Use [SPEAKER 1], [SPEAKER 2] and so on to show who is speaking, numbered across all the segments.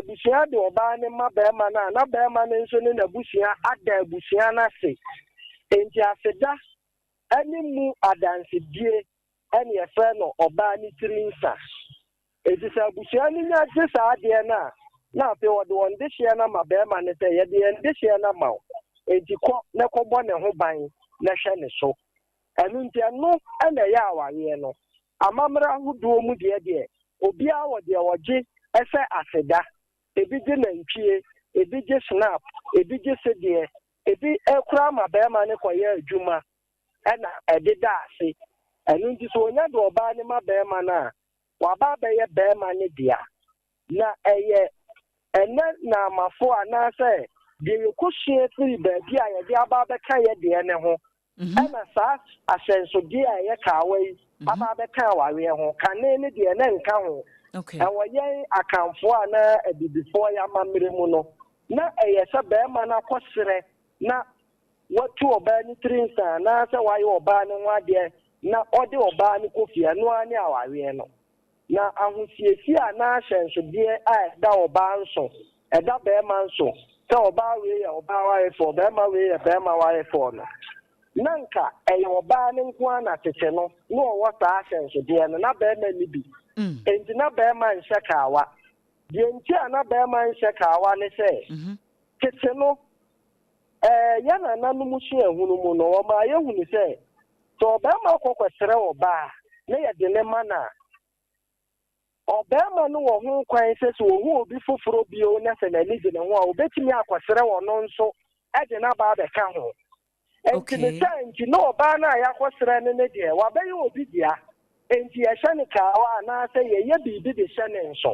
[SPEAKER 1] abusua de oba ne ma be ma na be ma ne nso ne abusua ada abusua na se enti aseda ani mu adanse die ene ye fe no oba ni tirinsa enti sa abusua ni nya je sa ade na pe wo de won de hye na ma be ma ne se ye de de hye na ma enti ko ne ko bo ne ho ban na hwe ne so enu nti no ene ya aware no amamra hudo mu de obi a wo de woje ese aseda ebi je nantwie ebi je snap ebi je sedie ebi ekura ma be ma ne koye adwuma ena edida ase enu nti so onya do oba ne ma be ma na wa ba be ye be ma ne dia na eye ene na mafo ana se de yokuhie firi ba bi a ye de aba be ka ye de ne ho ena sa asenso di a ye ka wai aba be ka wawe ho kane ne de ne nka ho
[SPEAKER 2] okay
[SPEAKER 1] and when ye akamfo ana before ya mamre mu no na eye se be ma na kwosere na watu oba ni trinsa na se waye oba ni wade na ode oba ni kofia no ani awawe no na ahusiefi a na ahyenso de a da oba nso eda be ma nso se oba we ya oba waye for be ma we ya be ma waye for no nanka eye oba ni nko na tete no no wo sa ahyenso de no na be ma ni bi enti na be ma nshakawa de enti na be ma nshakawa ne se tete no ya na nanu musu ehunu mu no o ma ye hunu se to be ma kokwesere oba na ye de ne mana oba ma no wo hu kwan se so wo obi foforo bio na se na lize ne ho a obetimi akwesere wo no nso e de na ba be ka ho enti ne tanki no oba na ya kwesere ne de wa be ye obi dia enti ya hye ne kawa na se ye bibi de hye ne nso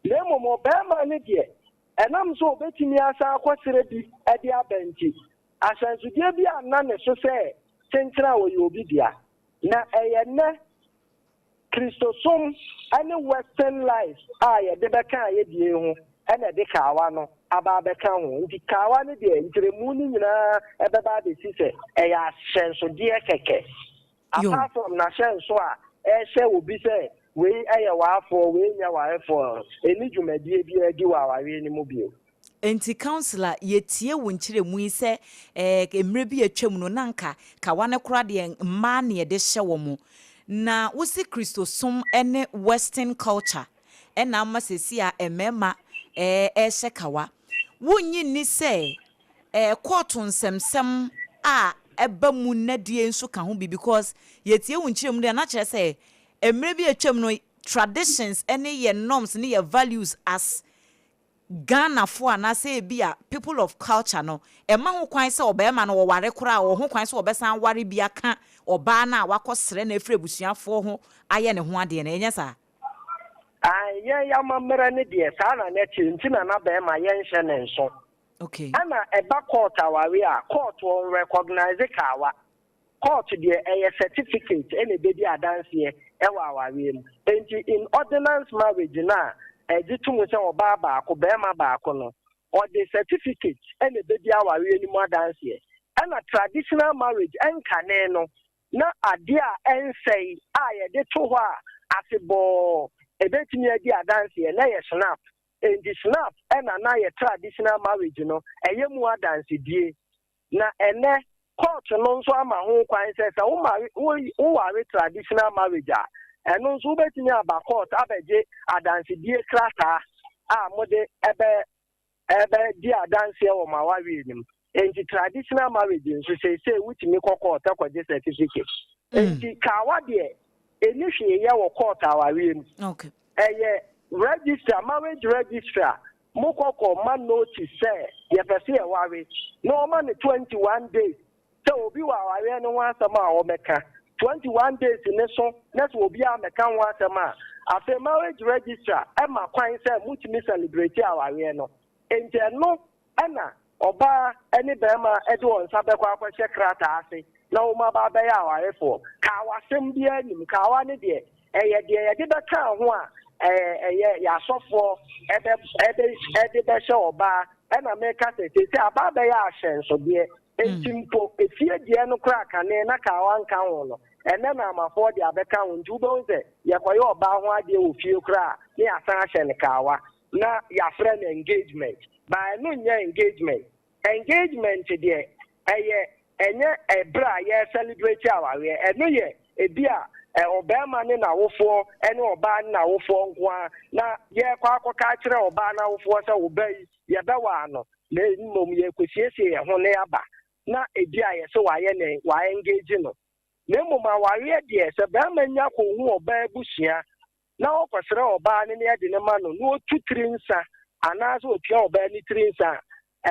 [SPEAKER 1] na momo ba ma ne de enam so obetimi asa akwesere bi e de abanti asansudie bi anna ne so se tentra wo ye obi dia na eye ne Christosom ane Western life ye de beka ye die ho ene de kawa no aba beka ho nti kawa ne de ntremu ni nyina e beba de sise e ya sensodie keke apart from na shenso a e hye obi se we eye waafo we nya waafo eni dwumadie bi adi wa wawe ni mu bio
[SPEAKER 2] enti counselor yetie wo nkire mu ise emre bi atwam no nanka kawa ne kora de mma ne de hye wo mu na wosi Christosom ene Western culture ena amasesi a emema hye kawa wonyi ni se court nsemsem a eba mu nadie nso ka ho bi because yetie wo nkire mu de na kire se emre bi atwam no traditions ene ye norms ne ye values as Ghana for na say bia people of culture no ema ho kwan se obema no wo ware kora wo ho kwan se obesan ware bia ka oba na wakosere na efre busuafo ho aye ne ho ade na enya sa
[SPEAKER 1] ye ya mamra ne de sa na ne chinti na na be ma ye nhye ne nso
[SPEAKER 2] okay
[SPEAKER 1] ana eba court aware a court won recognize kawa court de a certificate ene be di adanse e wa aware mu enti in ordinance marriage na ejitu se oba baako be ma baako no or the certificate ene be di aware ni mu adanse ana traditional marriage enkane no na ade a ensei a ye de to ho a afebo ebetimi adi adanse na ye snap and the snap na ye traditional marriage no eye mu adanse die na ene court no nso ama ho kwan se wo ware traditional marriage a eno nso betimi aba court abeje adanse die krata a mode ebe di adanse wo ma ware nim and the traditional marriage nso say which me court akwaje certificate and the kawa de eni hwe ye wo court aware nim
[SPEAKER 2] okay
[SPEAKER 1] register marriage registrar mokoko man notice say ye pese e ware no man 21 days so obi wa ware no wansama a omeka 21 days ne so net obi a meka wansama afa marriage registrar e ma kwan say mutimi celebrate aware no ente no ana oba eni bema ede won sabekwa akwahye krata ase na wo ma ba be ya aware fo ka wasem bia nim ka wa ne de eye de beka ho a ya sofo ebe be she oba na meka se aba be ya ahyenso de entimpo efie die no kra kane na ka wanka ho no ene na amafo de abeka ho nti ube nze ye koye oba ho ade ofie kra ne asan ahye ne kawa na your friend engagement by no engagement there enye ebra ye celebrate our we eno ye ebia obema ne na wofo ene oba na wofo nkoa na ye kwa akoka kire oba na wofo se obai ye bewa no na mmom ye kwesiesie ye ho ne aba na ebia ye se waye ne wa engage no na mmom aware de se bema nya ko hu oba busia na okwesere oba ne ne de ne ma no no tutiri nsa anaso otua oba ni tiri nsa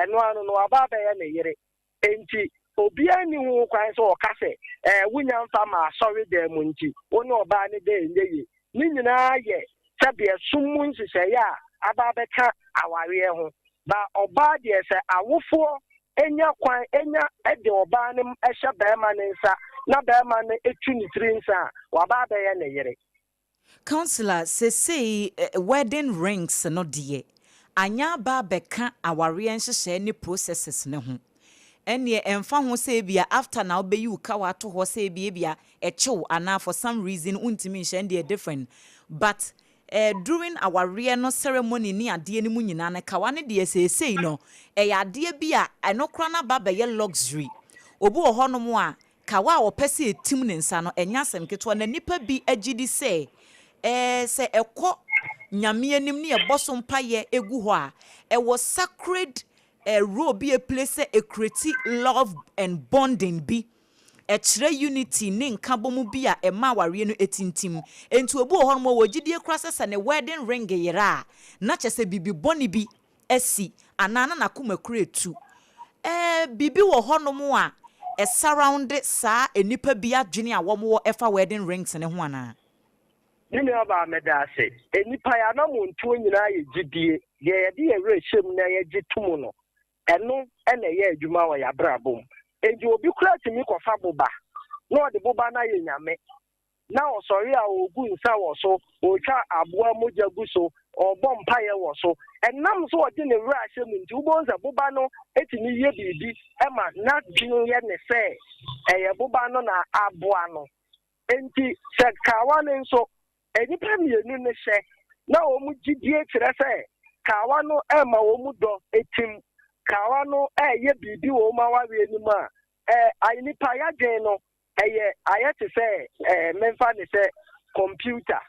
[SPEAKER 1] eno anu no aba ba ye ne yire enti obia ni hu kwan so okase wunya mfa ma sorry de mu nti woni oba ne de nyeyi ni nyina ye sabia summu nsese ya aba beka aware ho ba oba de se awofo enya kwan enya de oba ne ehye baema ne nsa na baema ne etu ni tiri nsa wa ba ba ye ne yire.
[SPEAKER 2] Counselor say wedding rings no de anya ba beka aware nhye ne processes ne ho ene emfa ho say bia after now be you ka wa to ho say bia echew ana for some reason untimi nhye dey different but during our real no ceremony ni ade ni mu nyina na ka wa ne de say no ya ade bia eno kra na ba be ye luxury obu ho no mo a ka wa opese etim ne nsa no enya asem keto na nipa bi agidi say se ekọ nyame anim ne eboso mpaye egu ho a was sacred role be a place a create love and bonding be a tre unity nin kabomu bi a ema ware no etintim entu obu ho no wogidie krasa ne wedding ring yera na chese bibi boni bi esi anana na kuma kretu bibi wo ho no mo a surround sa enipa bi adwene a wo mo efa wedding rings ne ho ana
[SPEAKER 1] nini aba medase enipa ya na mo ntuo nyina ye gidie ye de ye rehyem na ye gitumu no eno ene ye adwuma wa ya brabom eji obi kura timi kofa boba na ode boba na ye nyame na osori a ogu nsa wo so otwa aboa moja gu so obom paye wo so enam so ode ne wura hyem nti ubonza boba no etimi ye bibi ema na dwin ye ne se eye boba no na aboa no enti se kawa ne nso enipa mienu ne hye na omu gidie kire se kawa no ema omu do etim kawa no ye bibi wo ma wa we ni ma ayinipa ya gen no ayete se memfa ne se computer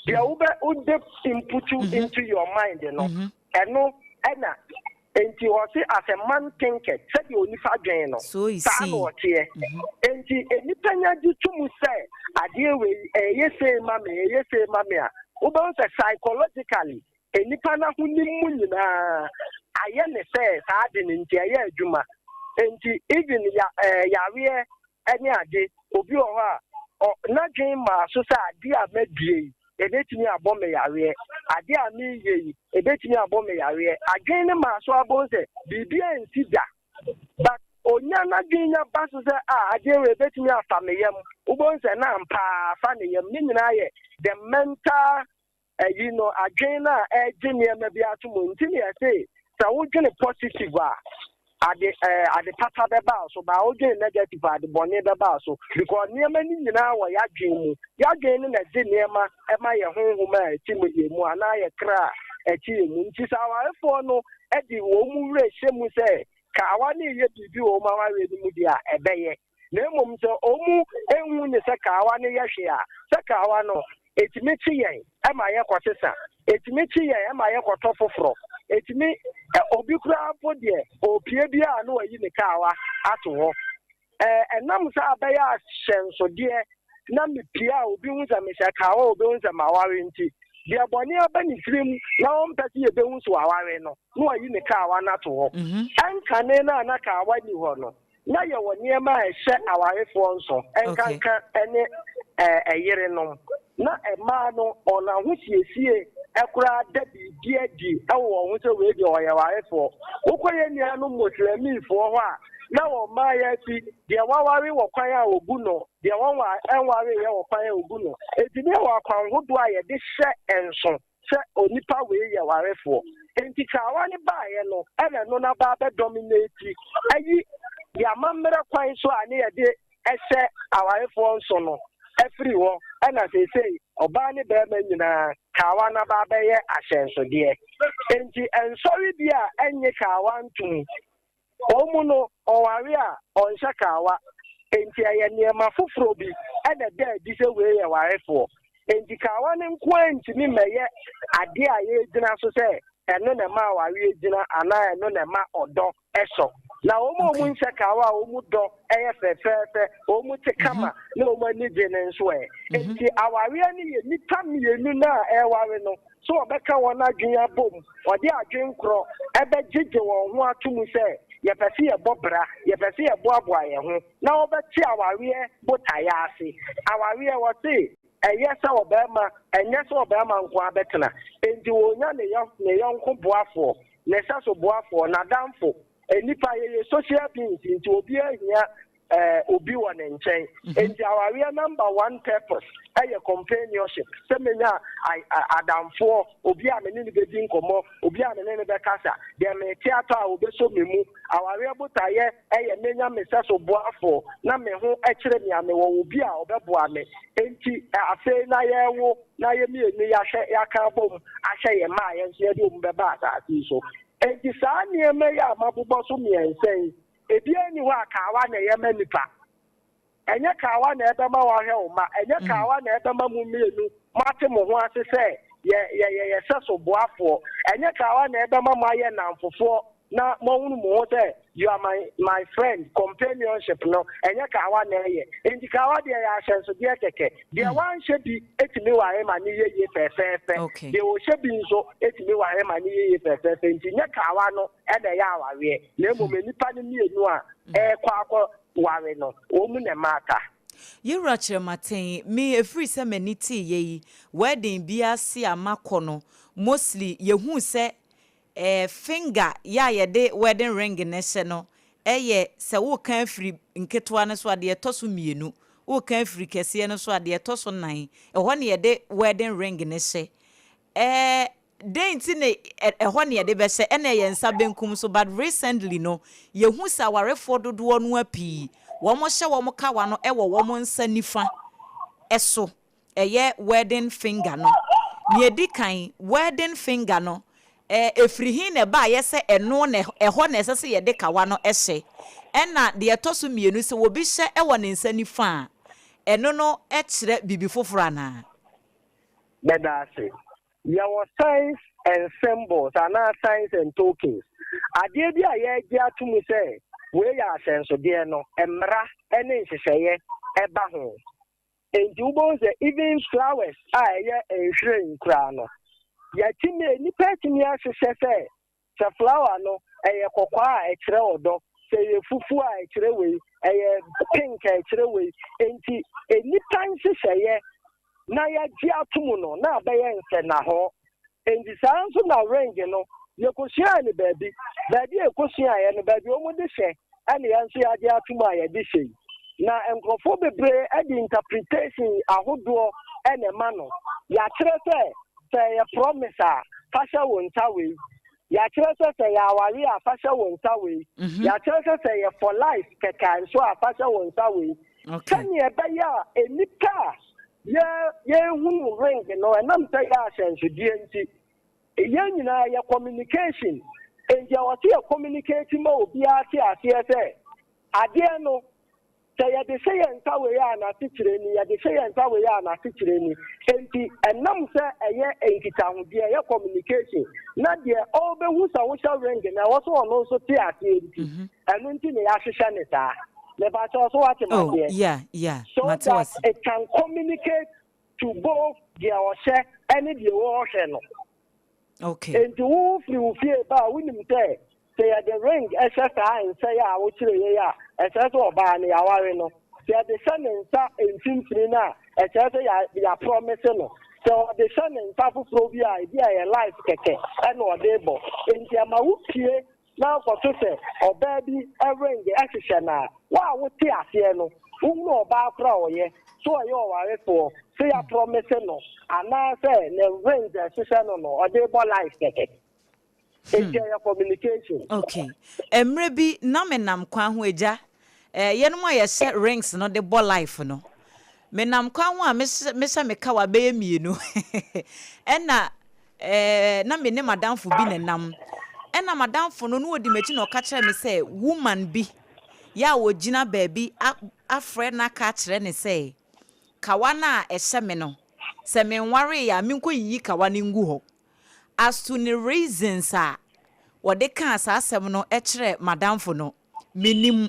[SPEAKER 1] dia ube input into your mind no eno ena enti o se as a man thinker se di onifa gen no
[SPEAKER 2] so you see
[SPEAKER 1] enti enipa nya di tumu se ade we ye say mame a ube se psychologically enipa na hu ni mu nyina aye ne se sa de ne nti aye adwuma enti even yawe ene ade obi o ha na dwen ma so sa ade a medie ebetimi abọ me yawe ade a mi yeyi ebetimi abọ me yawe adwen ne ma so abọ se bibia nti da but onya na dwen nya ba so se ade we ebetimi afa me yam ubon se na mpa afa ne yam ni nyina ye the mental adwen na gene ma bi atomo nti ne say sa wo dwene positive ade papa beba so ba wo dwene negative ade bone beba so because niema ni nyina wo ya dwen mu ya dwen ne na de niema e ma ye honhom a ti mu ye mu ana ye kra e ti ye mu nti sa warefo no e di wo mu wure hyemu se ka awa ne ye bibi wo ma wa we ni mu dia ebeye na emom se omu enwu ne se ka awa ne ye hwe a se ka awa no etimi ti yen e ma ye kwotesa etimi ti yen e ma ye kwoto foforo etimi obi kura afọ de opie bia na wayi ne kawa ato ho enam sa abaya hyenso de na mepia obi hu za me kawa obi hu za maware nti de abone abani firim na on pese ye be hu so aware no na wayi ne kawa na to ho ankane na kawa ni ho no na ye woni ma ehye awarefo nso enkanka ene eyere no na ema no ona ho siesie ekura da bibia di ewo ho se we di oyewarefo ukoye nia no moslemifo ho a na wo ma ya fi de waware wo kwan a ogu no de wonwa enware ye wo kwan a ogu no etini wo kwan hodo a ye de hye enso se onipa we ye warefo enti kawa ni ba ye no ene no na ba be dominate ayi ya mamre kwan so a ne ye de ehye awarefo nso no efiri wo ena say Obani bema nyina kawa na ba beye ahyensode enti ensori bia enye kawa ntum omuno oware a onhye kawa enti aye niema foforo bi ena da di se we ye warefo enti kawa ne nko ntimi meye ade a ye gyina so se eno na ma ware gyina ana eno na ma odo eso na omo nhye kawa omu do eye fefefe omu tekama na omu ani gene nso enti aware ni ye nipa mienu na eware no so obeka wona adwenya bom ode adwen kro ebe gege won ho atumu se ye pese ye bobra ye pese ye boaboa ye ho na obeti aware botaya ase aware wo se eye se obema enye se obema nko abetena enti wonya ne yonko boafo ne saso boafo na damfo enipa ye social beings into obi ahia obi won nchen enti aware number 1 purpose aye companionship semenya adamfo obi a menini be din komo obi a menini be kasa de me theater a obeso memu aware botaye aye menya mesaso boafo na me ho ekire me ame wo obi a obeboa me enti afe na ye wo na ye mi eni ya hwe ya ka bom ahwe ye ma ye nso ye de ombeba asati so enti saa nieme ya mabubo so miensen ebi ani wa kawa na ye manipa enye kawa na ebe ma wa hwe uma enye kawa na ebe ma mu mienu mate mo ho ase se ye seso boafo enye kawa na ebe ma ma ye namfofo na mawunu mo say you are my friend companionship no enye kawa na ye enti kawa de ya hyenso de keke de wan hye bi etimi wa he ma ni ye fefefe de o hye bi nso etimi wa he ma ni ye fefefe enti nye kawa no e de ya awawe na mo nipa ni mienu a kwa ware no o mu ne maka
[SPEAKER 2] Yura Chirematen, me a free semenity ye, wedding be a see a macono, mostly ye who say finger, ya de wedding ring in eseno, ye, se wo can free in Ketwana so dear tosumienu, wo can free Cassiano so dear toson nine, a 1 year de wedding ring in esse. Dainty a 1 year de bese, and a yen sabenkum so, but recently no, ye who sa ware for do one wapi. Womo hye womo kawa no ewo womo nsa nifa eso eye wedding finger no ne edikan wedding finger no efrihin ne ba yese eno ne eho na esese ye de kawa no ehye ena de etoso mienu se wo bi hye ewo ne nsa nifa eno no ekire bibi foforo na
[SPEAKER 1] bedase your signs and symbols and signs and tokens ade bi a ye gi atumu se we ya senso de no emra ene nhyehyeye eba ho enti ubonze even flowers ye enhwere nkura no ya time ni petimi ahyehyɛ se flower no kokwa a ekire odo se ye fufu a ekire we pink a ekire we enti eni nhyehyeye na ya gi atumu no na abaye nse na ho enti sanso na ring no ye kosia ni baabi ekosia ye no baabi omude hye and yanso ya dia tuma ya dise na enkrofo bebre adi interpretation ahodo ene ma no ya kire se ya promise a fasha wonta we ya kire se ya awari a fasha wonta we ya kire se ya for life keka nso a fasha wonta we kan ye be ya enipa ye hunu ring no enam se ya senso die nti ye nyina ya communication enja wati ya communicate ma obi ati ase ade no say ya de say enta we ya na tikire ni ya de say enta we ya na tikire ni enti enam se eye enkita ho de ya communication na de obe hu sa wo sha ring na wo so ono so ti ase enti enu nti ne ya hwehwe ne ta le ba so wati ma de
[SPEAKER 2] yeah
[SPEAKER 1] so that it can communicate to both the oshe and the oshe no.
[SPEAKER 2] Okay.
[SPEAKER 1] And to who fear about winning say at the ring, as and say, I will tell you, as I saw by the Awarino. They are the sun and sa in Cincinnati, as I say, they are promising. So the sun and Tafu idea a life keke, and or debo. In Yamauki, now for to say, or baby, a ring the action. Wow, what tear, no, who know about pro, ye, so I are for. Say a promise no, and now say the ring the assistant no, or they bought life keke. It's your communication.
[SPEAKER 2] Okay. Maybe namenam kwan ho eja. Yenmo ye set rings no de ball life no. menam kwan ho a mesha meka wa be mienu ena na me ne madamfo bi nenam ena madamfo no odi mechi na o ka kire me say woman bi ya wo gina baabi afre na ka kire ne say kawana ehye me no se me nware ya me nkoyiyi kawana ngu ho as to the reasons wode ka asasem no kire madamfo no menim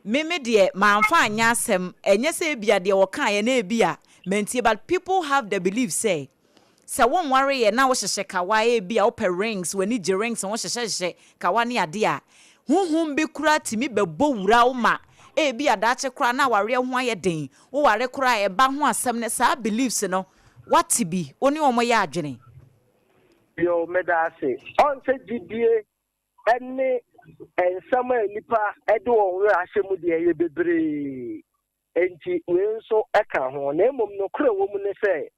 [SPEAKER 2] me de manfa anya asem enye se bia de wo kan ye na ebia mentie but people have the belief say won worry ye na wo hyehye kawa ebia wo pe rings wani je rings wo hyehye kawa ne ade a huhum bi kura timi bebo wura wo ma ebia da che kura na ware ho aye den wo ware kura e ba ho asem ne sa beliefs no what bi oni omo ya adwene
[SPEAKER 1] yo medase on se didie ene ensama nipa edo onwe ahyemu de ye bebre enti we nso eka ho na emom no kura wo mu ne se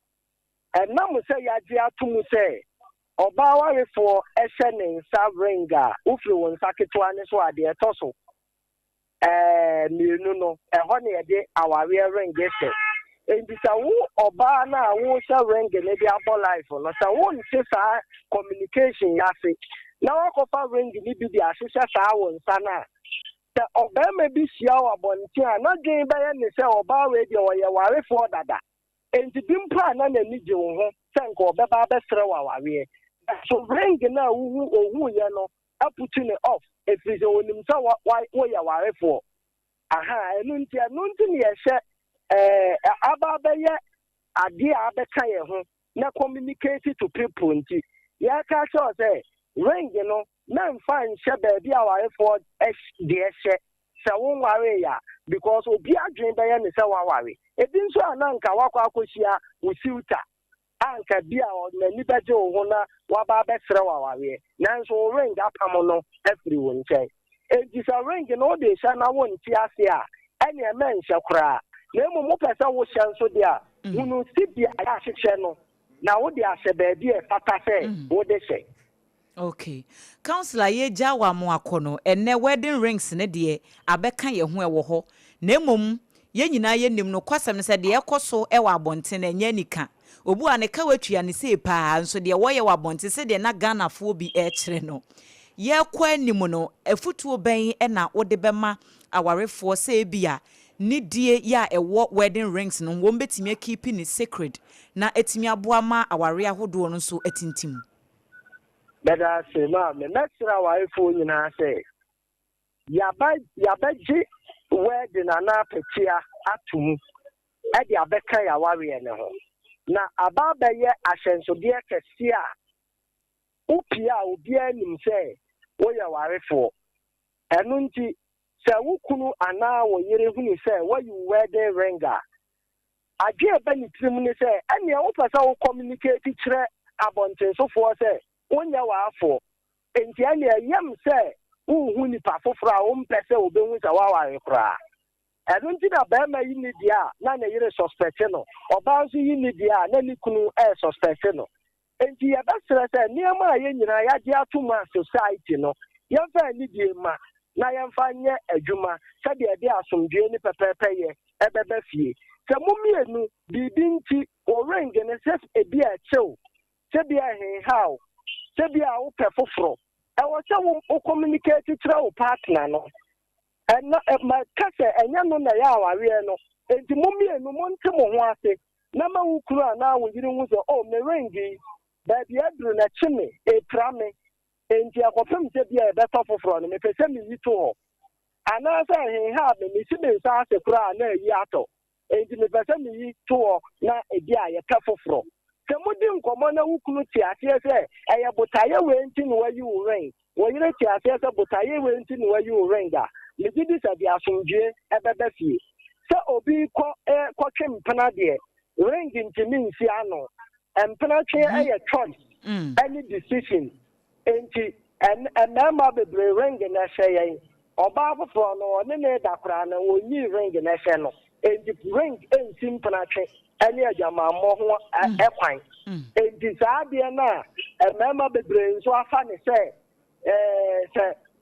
[SPEAKER 1] enam se yaje atumu se oba warefo ehye ne nsa ringa ufiri won saketwa ne so ade etoso mienu no eho ne yede aware ringa se enti sa wo oba na wo sha ringa ne dia for life no sa wo nse sa communication yase na wakofa ring ni bi di ahyehyɛ saa won sana te obema bi hia wa bonti a na dwen be ye ne se oba we di oye warefo dada enti bimpa na na ni je wo ho se nka obeba be sere wa ware so ring na ohu ye no aputu ne off efiri se onim se wo ye warefo aha enu nti ne ye hye aba be ye ade a be ka ye ho na communicate to people nti ya ka sure say ring no man fan she baby aware for de ehye se won ware ya because obi adwen be ye ne se wa ware ebi nso ananka wakwa akohia usiuta anka bia na ni beje wo na wa ba be sere wa ware nanso ring apam no afiri won nche eji sa ring no de sha na won ti ase a ene e man hye kra na emu mo pesa wo hye nso de a hunu sibia ya hye no na wo de ahye baby e pata se wo de hye.
[SPEAKER 2] Okay. Counselor ye jawa mo akono enne wedding rings ne de abeka ye ho ewo ho. Na emom ye nyina ye nim no kwasem ne se de ekoso ewa abonte na nya nika. Obu a ne ka watua ne se pa nso de wo ye wa abonte se de na Ghana fo bi e kire no. Ye kwa anim no afutuo ben e na wo de bema awarefo se bia ni die ya ewo wedding rings no wo betimi keep ni sacred na etimi aboa ma aware ahodo no so atintim.
[SPEAKER 1] Beda se ma me mesra wa ifo nyina se yabaji wedding na petia atum e de abeka ya ware ne ho na ababa ye ahyensode kese a upia obi anim se wo ya warefo enu nti se wukunu ana wo yere hunu se wo you wedding ringa adwe ba ni trim ni se ene wo pesa wo communicate kire abonten so for se onya wafo enti ane yam se uhu ni pa foforo a ompese obehu se waware kra enu nti na ba ma yini dia na na yire suspect no oba nso yini dia na ni kunu suspect no enti ya basere se niam a ye nyina ya de atuma society no ya fa ni die ma na ya fa nye adwuma se de de asomdwe ni pepepe ye ebebe fie se mumienu bibi nti o ring ne se ebi a chew se bia hen how se bia wo pefoforo e wo se wo communicate tira wo partner no na ma kase enya no na ya aware no enti mumienu monte mo ho ase na ma wo kuru ana wo yiri hu so o me ringi ba bia duru na chime e trame enti akopem se bia e beto foforo no me pese mi yito ho ana se hen ha me si be sa ase kura na yi ato enti me pese mi yito ho na e bia ye ka foforo kemudi nkomo na wukunu ti ase se eye botaye we nti no wayi wo ren wo yire ti ase se botaye we nti no wayi wo ren ga me gidi sa dia asomdwe ebebe fie se obi ko twem mpena de ring nti minsi ano empena twe eye choice any decision enti en ma bebre ring na hye oba foforo no ne ne dakora na wonyi ring na hye no enti ring ensi mpena twe any ajama mo ho ekwan enti saade na emema bebre nso afa ne se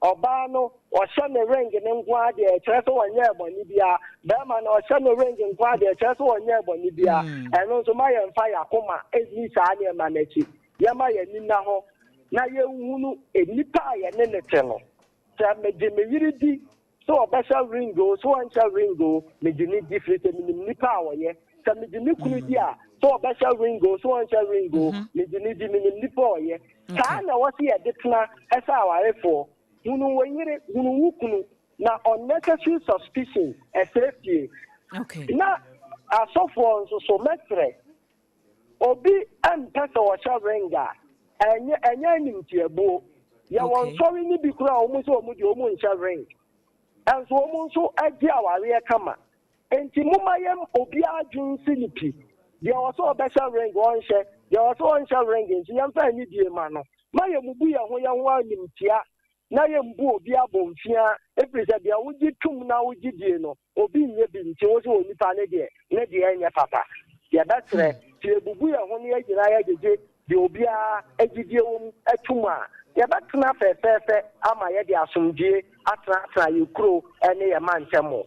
[SPEAKER 1] Obano or Shanna ring and Guadia, Chesso and Yabonibia, Berman or Shanna ring and Guadia, Chesso and Yabonibia, and also my and fire coma, as Nisania Manechi, Yamaya Ninaho, Nayu, a Nipa and Nenetelo. Jimmy, so a special ringo, so and shall ringo, Majini different in Nipa, yeah. Some Nipa, so a special ringo, so and shall ringo, Majini Nipa, yeah. Kana was here, Dipna, as our effort. Now unnecessary suspicion and safety.
[SPEAKER 2] Okay.
[SPEAKER 1] Now, as so for so metre, Obi and Pesa or Shavenga, and Yanim Tiabo. Ya won sorry ni bikura almost almost ring. And so almost so idea our kama. And Timumayam Obia Jun Sinipi. There was so a special ring one share, there was one shall ring in Siampa and Nidia Mano. Maya Mubuya, who young one in Tia. Nayambu Bia Bonfia, every said there would be two now with Gidiano, or being yebin, she was only Panade, Nedia Papa. Yeah, that's right. Tiabuya, only a the Obia, Egidium, Etuma. Yeah, that's not fair, Amaya Sumji, Atra, you crew, and a man tamo.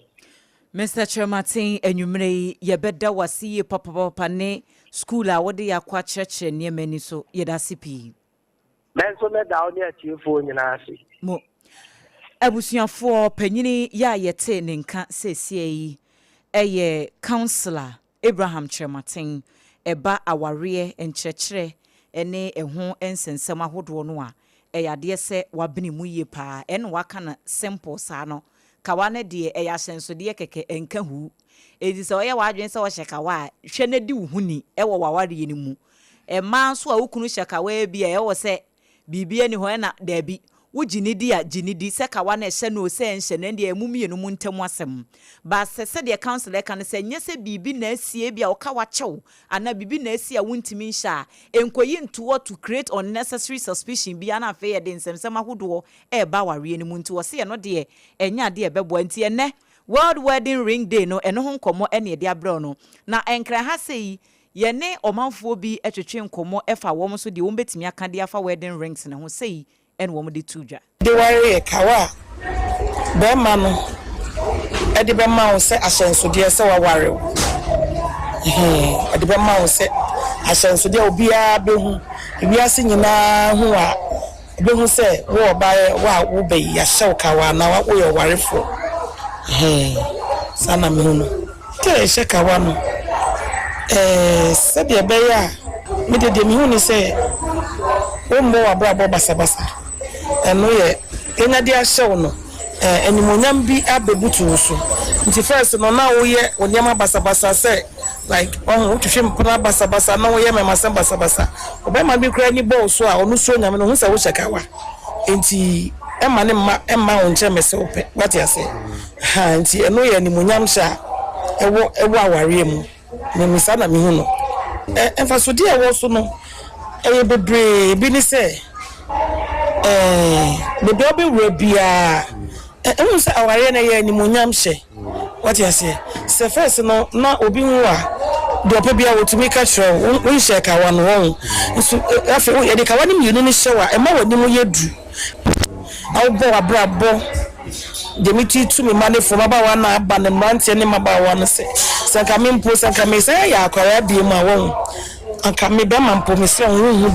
[SPEAKER 2] Mr. Chermatin, and you may Yabeda was see Papa Pane, school, I would be a quite church near Meniso, Yedasipi. Benson
[SPEAKER 1] down here to you for Nasi.
[SPEAKER 2] Mo Abusianfo Penini ya yete ninka sesiei eye counselor Abraham Chermatin eba aware enkyekere ene eho ensensem ahodo no a eyade se wabeni mu ye pa ene waka na simple sa no kawane de eya hyensode keke enka hu edi se oye wadwen se wo hyeka wa hwe na di uhuni ewo waware ni mu ema so a ukunu hyeka wa bia ewo se bibia ni ho na dabi wujinidi a jinidi se ka wa na hye no se enhye na de emumie no mu ntem asem ba se de council kan se nyese bibi na asie bia oka wa chew ana bibi na asie a wuntimi nhya enkoyi nto to create unnecessary suspicion bia na afa ye de nsem ahodo e ba ware ni mu nti wo se no de enya de bebo nti ene World Wedding Ring Day no eno ho nkomo ene de abro no na enkra ha sei yene omanfo bi etwetwe nkomo efa wo so de wo betimi aka de afa wedding rings ne ho sei en wo de tuja
[SPEAKER 3] de ware kawa be ma no e de be ma wo se ahyenso de se wa ware e de be ma wo se ahyenso de obi a be hu ebi ase nyina hu a be hu se wo ba wa wo be ya hyew kawa na wa wo ye warefo sana me hu no te hye kawa no sabe be ya me de me hu ni se wo mbo wa bra basabasa eno ye enya de ahyew no enimonyam bi abebutu so nti first no na wo ye onyama basabasa se like oh to hwem pra basabasa na wo ye memasem basabasa obema bi kra ni ball so a onu so nyame no hu se wo hyekawa nti ema ne ema wonche mese ope what you say ha nti eno ye enimonyam sha ewo aware mu me misa na me hu no emfaso de ewo so no eye bebre bi ni se bebe obi wrebia ehun se aware na ye animonyam hye what you say se first no na obi hu a de opa bia wotumi ka hye won hye ka wa no won so afi wo ye de ka wa ni mienu ni hye wa e ma wani mu yedu aw bo abrabo de miti tu me mane fo maba wa na aba ne mrantie ne maba wa no se sanka me mpo sanka me se ya akwara bi mu a won anka me be mampo me se hu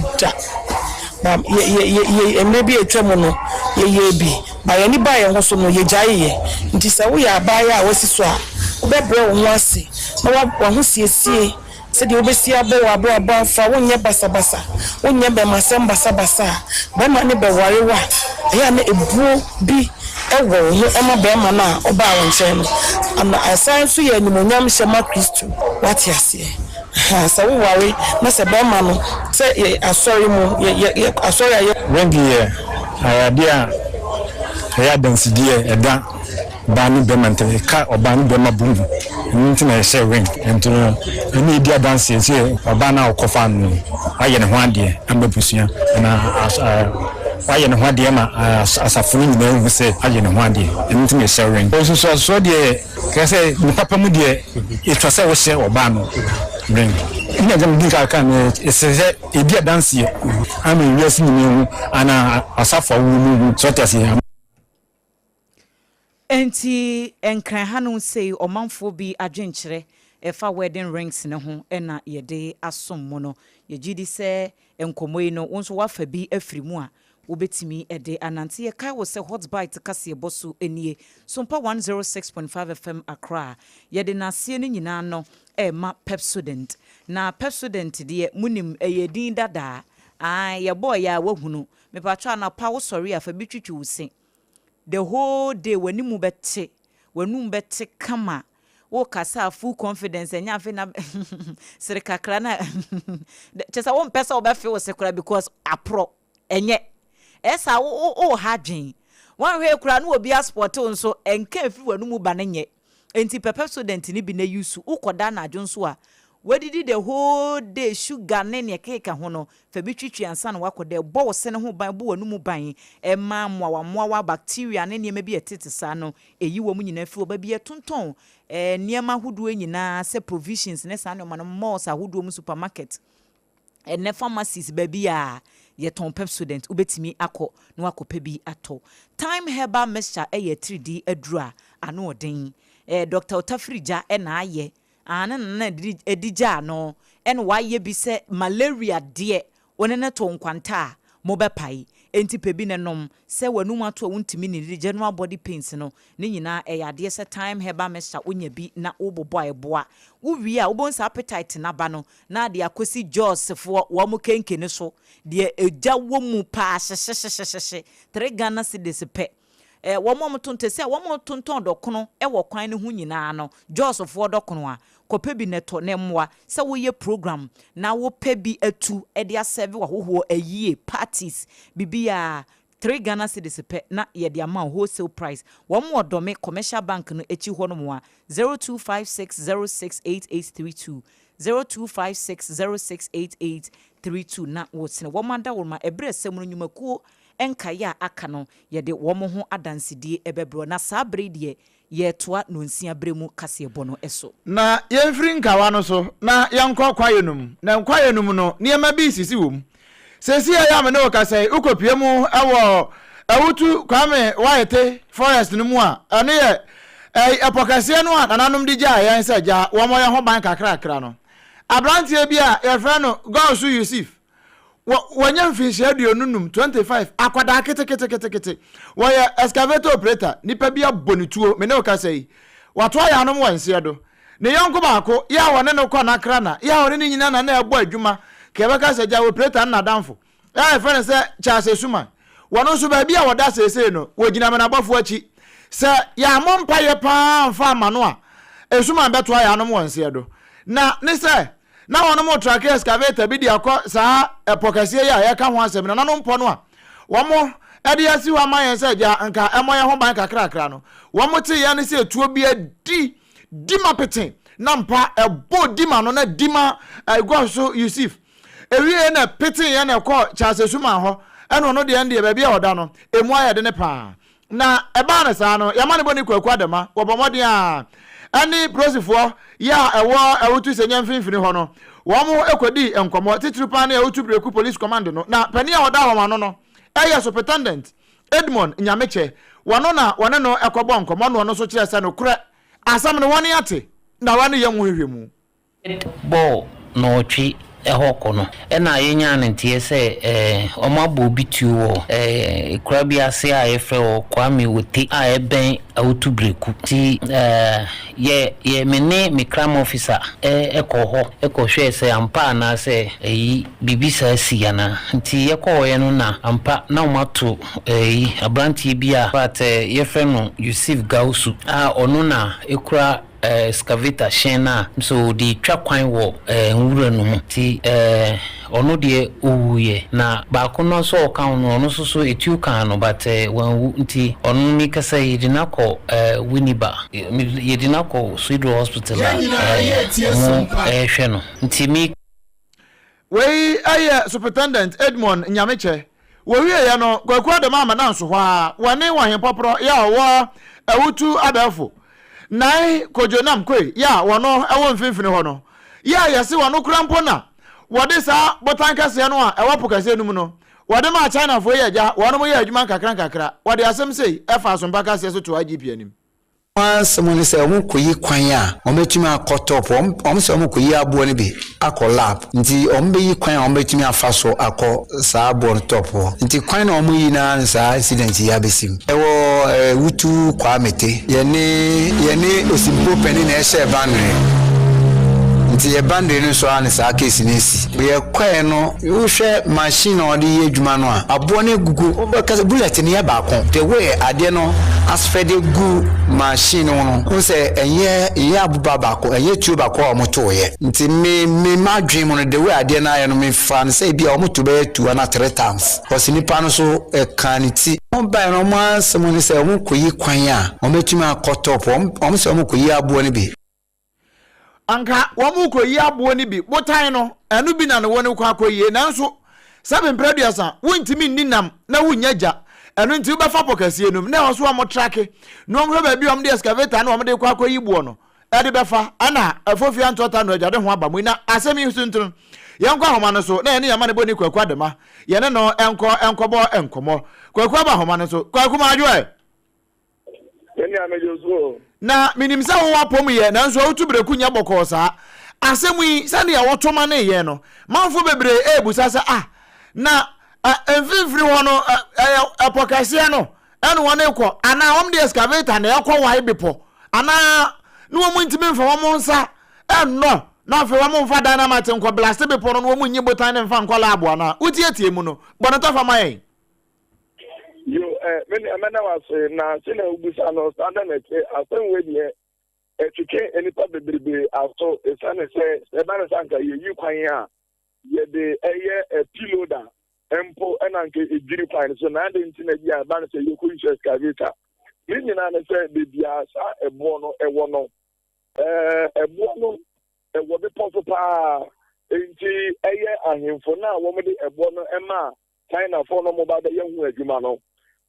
[SPEAKER 3] da ye emrebi etwemu no ye bi ba ye ni ba ye ho so no ye gyaye ye nti se wo ya ba ya wasi so a wo bebre wo ho ase na wa ho siesie se de obesi abo wa bro aba fa wonye basabasa wonye be masem basabasa ba ma ne be warewa ya na ebuo bi ewo ho ema be ma na oba won chen no ana asan so ye nimonyam hyema Kristo wati ase ha sa wo ware na se be ma no se asori mu ye asori aye
[SPEAKER 4] wengi ye ayadia ya dansidie eda bani be mantele ka obani be mabungu nti na she ring ento eni dia dance se obana okofa no aye ne ho ade ambapusua na aye ne ho ade ma asafunu ni na se aye ne ho ade nti na she ring so de kase ni papa mu de etwase wo she obano ring ina jam dinka kan ese e dia dance ye ami wiase ni mu ana asafa wu mu so tase
[SPEAKER 2] enti enkran hanu say omanfo bi adwenkyere efa wedding rings ne ho ena yede asom mo no ye gidi se enkomoyi no wonso wafa bi afrimu a wobetimi ede anante ye kai wo se hot bite kase boso enie SOMPA 106.5 FM Accra yede na sie ne nyina no ma Pepsodent na Pepsodent de munim eyedin dada ye boy ya wahunu me patwa na pa wo sorry afa bi twitwi wusin the whole day wanimu bete wanum bete kama wo kasa full confidence enya fe na sere kakra na chesa wo mpesa wo be fe wo sekura because apro enye esa wo hadwen wan hwe kura no obi sport nso enka fi wanum ba na nye enti Pepsodent ni bi na use ukoda na adwo nso a wadidi the whole day sugar ne ne keka ho no fa bi twitwi ansa na wakoda bo wo se ne ho ban bo wanum ban ma moa bacteria ne ne bi etete sa no eyi wo mu nyina fi oba bi etonton niema huduo nyina se provisions ne sa no man malls ahuduo mu supermarket ne pharmacies baby a ye ton Pepsodent ubetimi akọ na wakopa bi ato time herbal mixture 3D adura ano odin Dr. Otafrija na aye ana na edija no en waye bi se malaria de onene to nkwanta mo bepai enti pebi ne nom se wanum ato wontimi ne general body pains no ne nyina yade se time herbal mixture onya bi na obobo eboa wo wi a obonsa appetite na ba no na de akosi jaws fo wo mo kenkene so de eja wo mu pa hye 3 Ghana cedis pe wo mo tonte se wo mo tonton dokono wo kwan ne hu nyina no jaws fo dokono a kope bi neto ne mwa se wo ye program na wo pe bi atu e dia serve wa hoho ayie parties bibia 3 Ghana cedis pe na ye dia ma wholesale price wo mo odome commercial bank no echi ho no mo a 0256068832 0256068832 na wo sene wo manda wo ma ebre sem no nyumakuo enkaya aka no ye de wo mo ho adansedie ebebro na sabre de ye toa no nsia bremu kase bono eso
[SPEAKER 5] na yemfiri nkawa no so na yankọ kwayenum na kwayenum no niema bi sisi wom sesi ya me no kase ukopie mu ewo awutu kwame wayete forest no mu a ane ye epokase no a nananom di gya yan se gya wo mo ye ho ban kakra no abrantie bi a ye frɛ no Gonsu Yusuf wanya mfinshi aduonunum 25 akwada kete waya excavator operator nipa bia bonituo me ne okasai wato ya anom wanse do ne yonko baako ya wone no kɔ na kra na ya wone ni nyina na ebo adwuma ke beka se ja operator na danfo ya friend se Charles Suma wono so ba bia woda sese no wogina me na bafo achi se ya mompa ye pa mfa ma no a esuma beto ya anom wanse do na ne se na wono mo track excavator bi di akọ saa epokase ya ka ho asem na no mpo no a wo mo ede asi wa man se ja nka emo ye ho ban kakra no wo mo te ya ne se etuo bi adi dima peten na mpa ebo dima no na dima Gonsu Yusuf ewie na peten ya na ko Charles Suma ho eno no de ende ba bia oda no emu ayede ne pa na eba na saa no ya mane boni kwaku adama wo bomode a ani prosifo ya ewo awutu senya mfinfini ho no wo mo ekodi enkomo titrupa na awutu breku police command no na pani a oda ho no no eye superintendent Edmond Nyameche wono na wone no ekobo nkomo no no so kire se no kure asam no wone ate na wane ye hwehwemu
[SPEAKER 6] bo no twi ehoko no na yenya ntie se omabo bituo kura bi ase a efre o kwame wote a eben awutubreku ti ye mene me crime officer ekoho ekohwe se ampa na se bibisa siana nti yekoye no na ampa na umato abranti bia but yefre no Yusuf Gausu a ono na ekura excavator shena so di twa kwan wo nwura no mu ti ono de owuye na ba ko no so ka ono so etu kan no but wan nti ono mi kasa yidina ko Winiba yidina ko Sweden hospital hwe no nti mi
[SPEAKER 5] we aye superintendent Edmond Nyameche wo wie ya no kwaku de mama na nso hwa wane wahen poporo ya wo awutu abafo nai kojonam kwe ya wono ewo mfimfini ho no ya yesi wono kurampo na wode sa botanka se no a ewo pokase num no wode ma China fo ya ja wono mo ya adwuma kakra wode asem sei efa so mbaka se so to IGP anim
[SPEAKER 7] Someone say omo koyi kwan a ometumi akotop omo say omo koyi abo ne bi akọ lab nti omo be yi kwan a ometumi afaso akọ saa abo top nti kwan na omo yi na saa accident ya besim ewo wutu kwa mete ye osimpo pani na ehye banre nti ye banre no so an saa case ni si ye kwan no wo hwe machine odi ye adwuma no a abo ne gugu obeka bullet ne ya ba kon the way ade no asfede gu machine no say enye abuba bako enye tuo bako omoto ye nti me madwem no the way ade na ye no me fa no say bia omoto be tu na 3 times cause nipa no so kaniti on ba no ma someone say omo koyi kwan a ometumi akotop omo say omo koyi abo ne bi
[SPEAKER 5] anka womu koyi abo ne bi botan no enu bi na no woni kwa koyi nanso sabe mpreduasa wontimi ninam na wunyaja enu nti be fa pokasie num na wo so am trake no mhwe ba bi om de excavator na om de kwa koyi buo no e de be fa ana afofia ntota no agade ho abamu na asemi suntun yenkwa homa no so na ene yama ne boni kwakwa dema ye ne no enkobo enkomo kwakwa ba homa no so kwakwa ma adwo
[SPEAKER 1] eni amejozo
[SPEAKER 5] na minimsa wo apom ye nanso awutubreku nya bokọ saa asemu yi sane ya wotoma na ye no manfo bebre ebusa sa na emfifiri hono apokase no ene wona ekọ ana om de excavator na ekọ wai bepo ana no mo ntimi mfa wo nsa enno na afi wo mfa dynamite nkọ blast bepo no mo nyi botan ne mfa nkọ labo ana utietie mu no bonata fa mayen
[SPEAKER 1] yo many amana was na sina ubusa no standard na che asen we die etweke enipa bebrebe aso esane se ebana sanka ye kwan a ye de eye piloda empo enanke ejiri kwan so na de ntina bi a bana se ye ko insurance excavator ni nyina na se de bia sa ebo no ewo no ebo no ewo be ponso pa enti eye ahemfo na wo me de ebo no ema China for no mo ba de ye hu adwuma no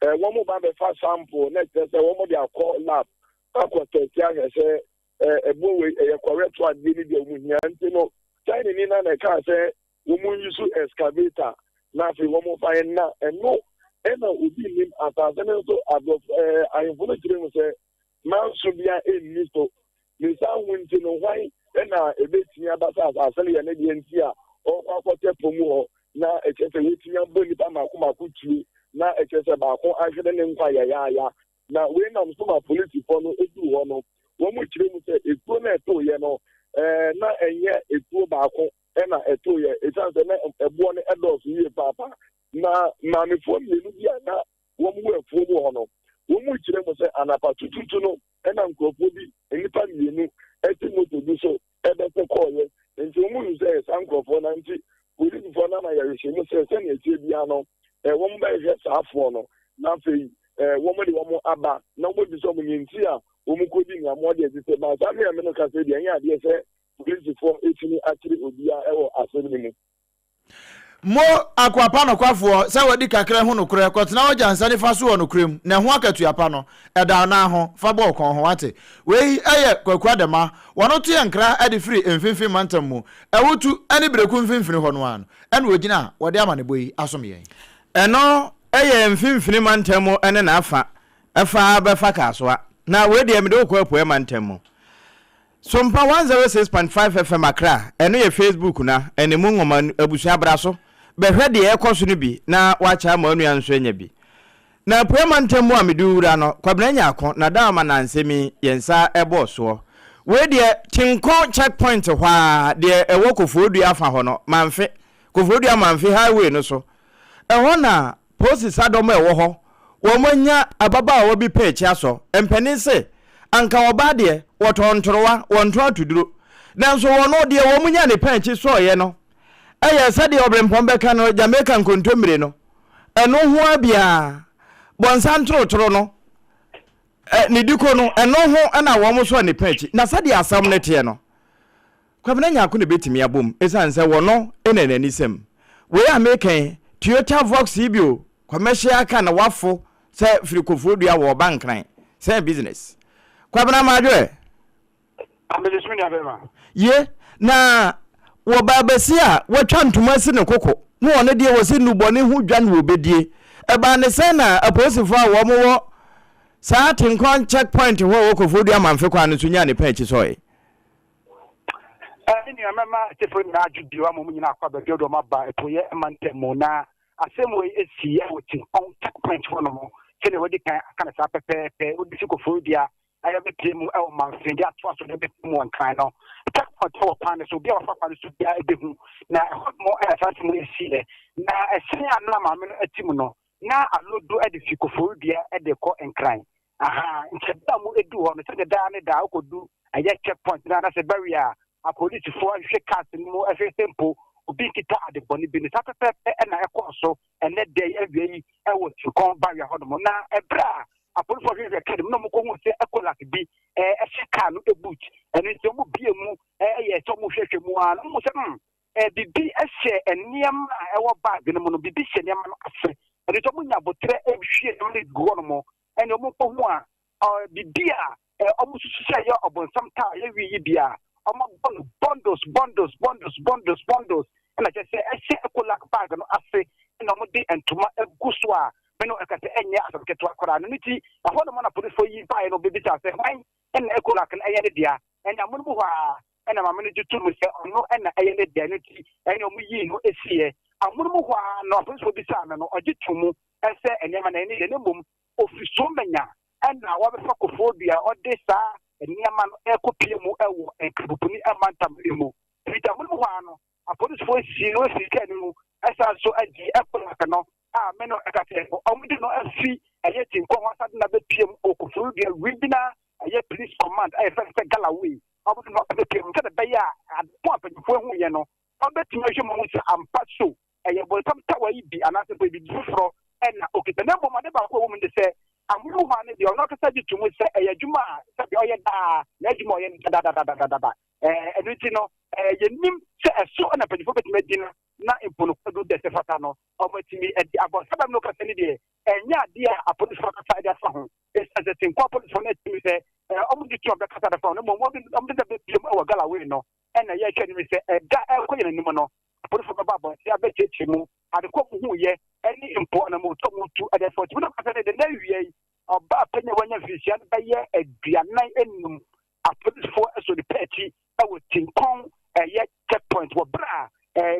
[SPEAKER 1] one more by fast sample next one more they are called lab. Aqua say a boy a correct one did the China Nina and car say woman use excavator. Nothing one more fine now and no would be him at a so above I am going to say man should be a misto. The sound went to know why and a bit near Batas are selling an Indian here or what promo now a chance of waiting on Bonita Makumakuchi. Na ekese ba ko ahwede ne nkwa ya na we na msoma police for no edu ho no wo mu kire mu se etuo na eto ye no na enye etuo ba ko na eto ye esanse na ebo ne edos ye papa na me fo mienu bia na wo mu efuo mu ho no wo mu kire mu se anapa tututu no na nkofo bi enipa mienu eti moto bi so ebe se ko ye nti wo mu se sankofo na nti police for na ya rehye mu se na etie bia no one by Safono, nothing, woman, one abba, nobody so many in here, woman could be a more than this about every American said, yeah, yes, police for 18 actually would be our assembly.
[SPEAKER 5] Mo akwapa no kwafo se wadi kakra ho no kure kwotna o jansane fa so no kurem na ho akatu apa no eda na ho fa bo kon ho wate we eye kwakwa dema wono to yankra ade free emfimfim mantam mu ewutu ani breku mfimfini ho no an ene ogina wode ama ne boyi asom yen eno eye emfimfini mantam mu ene na afa befa kasoa na we de emde okwapo mantam mu SOMPA 106.5 FM Accra eno ye Facebook na ene mu ngoma abusu abraso behwe de ekoso no bi na wacha ma anu anso anya bi na poemantam mu amedura no kwabranya akon na dama na nsemi yensa eboso we de tinko checkpoint hwa de ewo kofodu afa ho no manfe kofodu manfe highway no so eho na police adom ewo ho wo manya ababa wo bi pechi aso empani se anka oba de wotontrowa wonto atuduro nanso wono de wo munya ne pechi so ye no eye sade obrempong beka no Jamaica nkontomire no eno ho abia bonsantrotro no ne diko no eno ho na wo mo so ne pechi na sade asam ne te no kwabena nyako ne betimi abom esanse wono enenani sem we American Toyota Vox ibio commercial ka na wafo se frikofodia wo bankran se business kwabena madwe
[SPEAKER 1] amedesmini abema
[SPEAKER 5] ye na wo babasia wo twantuma si ne koko no one de wo se nubone hu dwan wo bedie eba ne se na aposifo a wo mo saa tenkwan checkpoint ho wokofodu amanfe kwa no tunya ne pɛchi soe
[SPEAKER 8] ni mama tefo na adwudi wa mo nyina akwa ba do ma ba epoye mantemo na asemo esi ya wotin on checkpoint ho no mo kene wodi kan aka na sa pepe wodi sikofodia aya betemu e o manfe dia to aso de betemu on kan no checkpoint ho pan so bia wa fa so bia ebehu na mo sa temu esi na esen anna ma me no atimu no na alodo e de sikofodia e de ko enkran aha ncheda mu edu ho no se de da ne da okodu aya checkpoint na se barrier a police for hwe cars no efe tempo obi kita ade boni bi ni sapepe na ekoso ene dey awie e wo tukon barrier hodo na ebra a police for hwe kede no mo ko hu se ekolak bi e hwe car no eboot ene se mo bie mu ye so mo hwehwe mu a mo se bibi ehye eniam a ewo bag no no bibi hye niam no afe ene so mo nya botre ehwe no le go no mo ene mo ko hu a bibi a omo susu ye obonsam ta ye wi bia bundles and I just say I see a colak bag no afe no mo de entuma eguswa me no ekate enye asabke to akora no niti afodo mo na police for yi buy no baby say why en e colak na eye ne dia en amunu ho a en ma me jitu mu se ono en eye ne dia niti en o mu yi no esie amunu ho a no police for bi say no ojitu mu ese enye ma na ne mum ofiso menya en na wa be fakofobia ode sa niama no ekopie mu ewo enkabupuni amantam emu bita mu ho ano a police for si no si kan mu esa so agi ekolaka no a me no ekate omudi no afi aye tinko wasa na be piem okofuru dia wibina aye police command aye first galaway omudi no be piem kada be ya adpo apanfo hu ye no obeti me hwe mo se ampa so aye boltam tawa ibi anase be bi dufro ena okita na bomade ba ko wo mu de se amuru ha ne de ono kasa jitumu se eyadwuma sabi oye da na adwuma oye da eduti no yenim se eso na pedifo betima dina na impono kwadu de se fata no omatimi edi abo sabam no kasa ni de enya de a apolice fata de afa ho esa de tin kwa police na timi se omudu ti obe kasa da fa no mo omudu de be piem e wagala we no ena ye twa ni se da ko ye nanim no apolice fata ba bo se abecheche mu ade ko hu ye any import na mo to mo tu ade for ti no kasa de na wie oba penya wanya fisia ba ye aduanan enum apolice for so the petty e wo tinkon ye checkpoint wo bra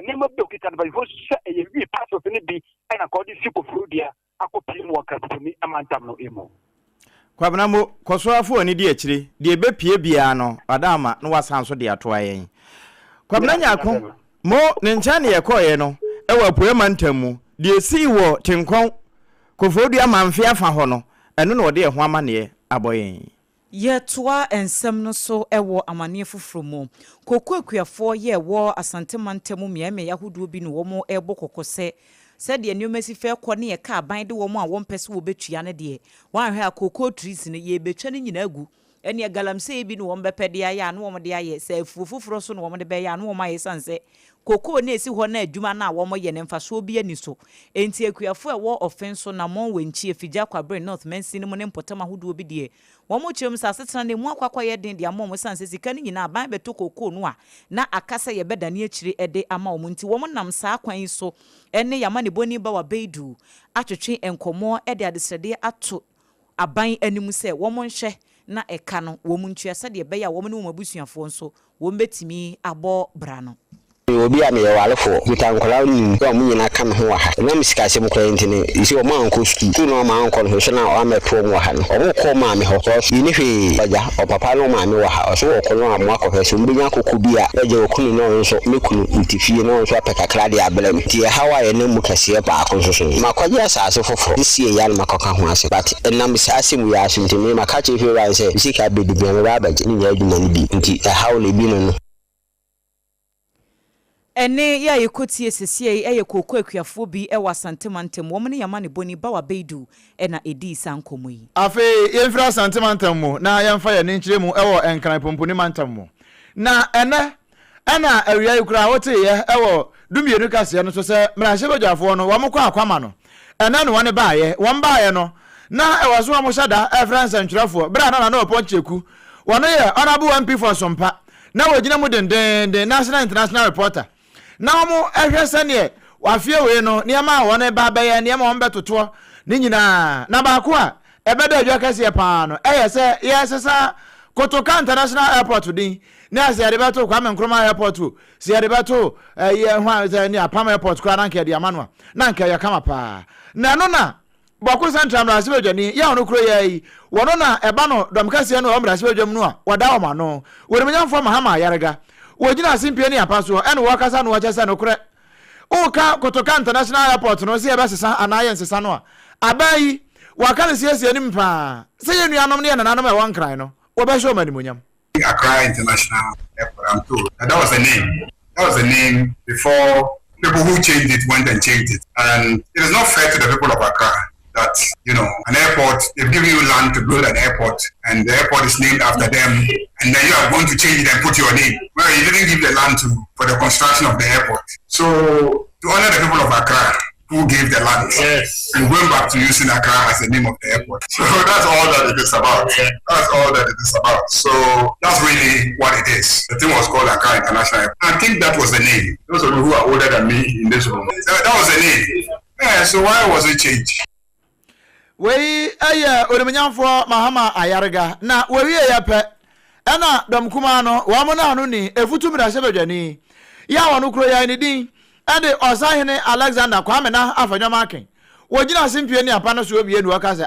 [SPEAKER 8] ni mo be okita ba fo se ye wi pass of ni bi na ko di siko frudia akopim wo kapuni amantam no emo
[SPEAKER 5] kwabna mo kosoafo ani di akire di ebepie bia no adama no wasanso de ato ayen kwabna nyako mo ne ncha ne ye koye no e wa poema ntamu di esi wo tinkon kofodu amanfe afa ho no eno na ode ho amane aboyen
[SPEAKER 2] yetoa ensem no so ewo amane fufromo kokokuafo ye wo asantemantemu miame yahodo bi no wo mo ebo kokose said ye nyomesi fe kɔ ne ye ka ban de wo mo a wo mpese wo betua ne de wan hwe akoko trees ne ye betwa ne nyina agu ene galamse bi no wo mbepede ya no wo de aye se fufufuro so no wo de be ya no wo ma ye sanse koko na esi ho na adwuma na wo mo ye ne mfaso bi ani so enti akuafo e wo offense na mon wenchi efija kwabre north mensi ne mo ne mpotama hodo bi de wo mo kyerem sa setena ne mu akwakwa ye den de amom mo sanse sika ne nyina ban beto koko no a na akasa ye bedane akire ede ama wo nti wo mo nam sa kwan so ene yama ne boni ba wa beidu atwetwe enkomo ede adesrede ato aban animu se wo mo nhwe na eka no wo mu ntua sɛ de be ya wo mu ne wo mabusuafo nso wo mbetimi abɔ bra no
[SPEAKER 9] obi a me walefo bitankola ni o mu nyina ka me ho wa ha na me sika se mu kra ntine isi o ma anko school no ma anko no so na o ameto mu wa ha no o ko ma me ho so ni hwe baja o papa no ma me wa ha o so o ko no amu akɔ so mbi nya kokko bi a eje o kunu no so me kunu ntifie no so apeka kra de abelem tie hawa ye na mu kase ba akɔ so so ma kwaje asase foforo isi ya no makoka ho ase but na me sase mu ya so ntime ma ka che hwe wa se sika be bi me ba baje ni nya adwuma ni bi nti hawo le bi no
[SPEAKER 2] ene ya yekotie sesie eye kokko akuafo bi e wasantemantem wo ne yama ne boni ba wa beidu e na edi sankomo yi
[SPEAKER 5] afi yemfra santemantem mu na yemfa ye ne nkyire mu e wo enkran pomponi mantam mu na ana awia yukura wote ye e wo dumienu kase no so se mrahye badwafo no wo mkɔ akwama no ena no wone baaye won baaye no na e waso mo hyada e France ntwerafo bra na na opɔncheku wono ye honorable MP for SOMPA na wogina mu den national international reporter na mo ehwese ne wafie we no niam a won ba ba ya niam won betoto ni nyina na ba ko a ebedo adwa kase pa no say yes sa Kotoka International Airport din na se de beto Kwame Nkrumah Airport se de beto ye hwan se ni APAM Airport kra na nke de amano na nke ya kama pa na no na Boko Central Mrasibe Dwani ya ono kro ye wono na eba no dom kase no Mrasibe Dwam no a wada o ma no wori menyamfo Mahama Yarega wogina asimpie ni apaso ene wo kasa no wachese no kre o ka Kotoka International Airport no se ebe sesa anaye nsesa no a abayi wakale siesie ni mpa se ye nuanom ne nananom e won kran no Accra
[SPEAKER 10] International Airport, I'm told. And that was the name. That was the name before people who changed it went and changed it. And it is not fair to the people of Accra that, an airport, they've given you land to build an airport, and the airport is named after them, and then you are going to change it and put your name. Well, you didn't give the land for the construction of the airport. So, to honor the people of Accra, who gave the land, and going back to using Accra as the name of the airport. So that's all that it is about. That's all that it is about. So that's really what it is. The thing was called Accra International Airport. I think that was the name. Those of you who are older than me in this room, that was the name. Yeah, so why was it changed?
[SPEAKER 5] We Oremenyanfo Mahama Ayarega na we ya pe ena dom kuma no wa mo na no ni efutu mi da se bedwani ya wonu kro ya ni din ade osahene Alexander Kwame na afanyoma ken wogina simpie ni apa no so obie nu aka se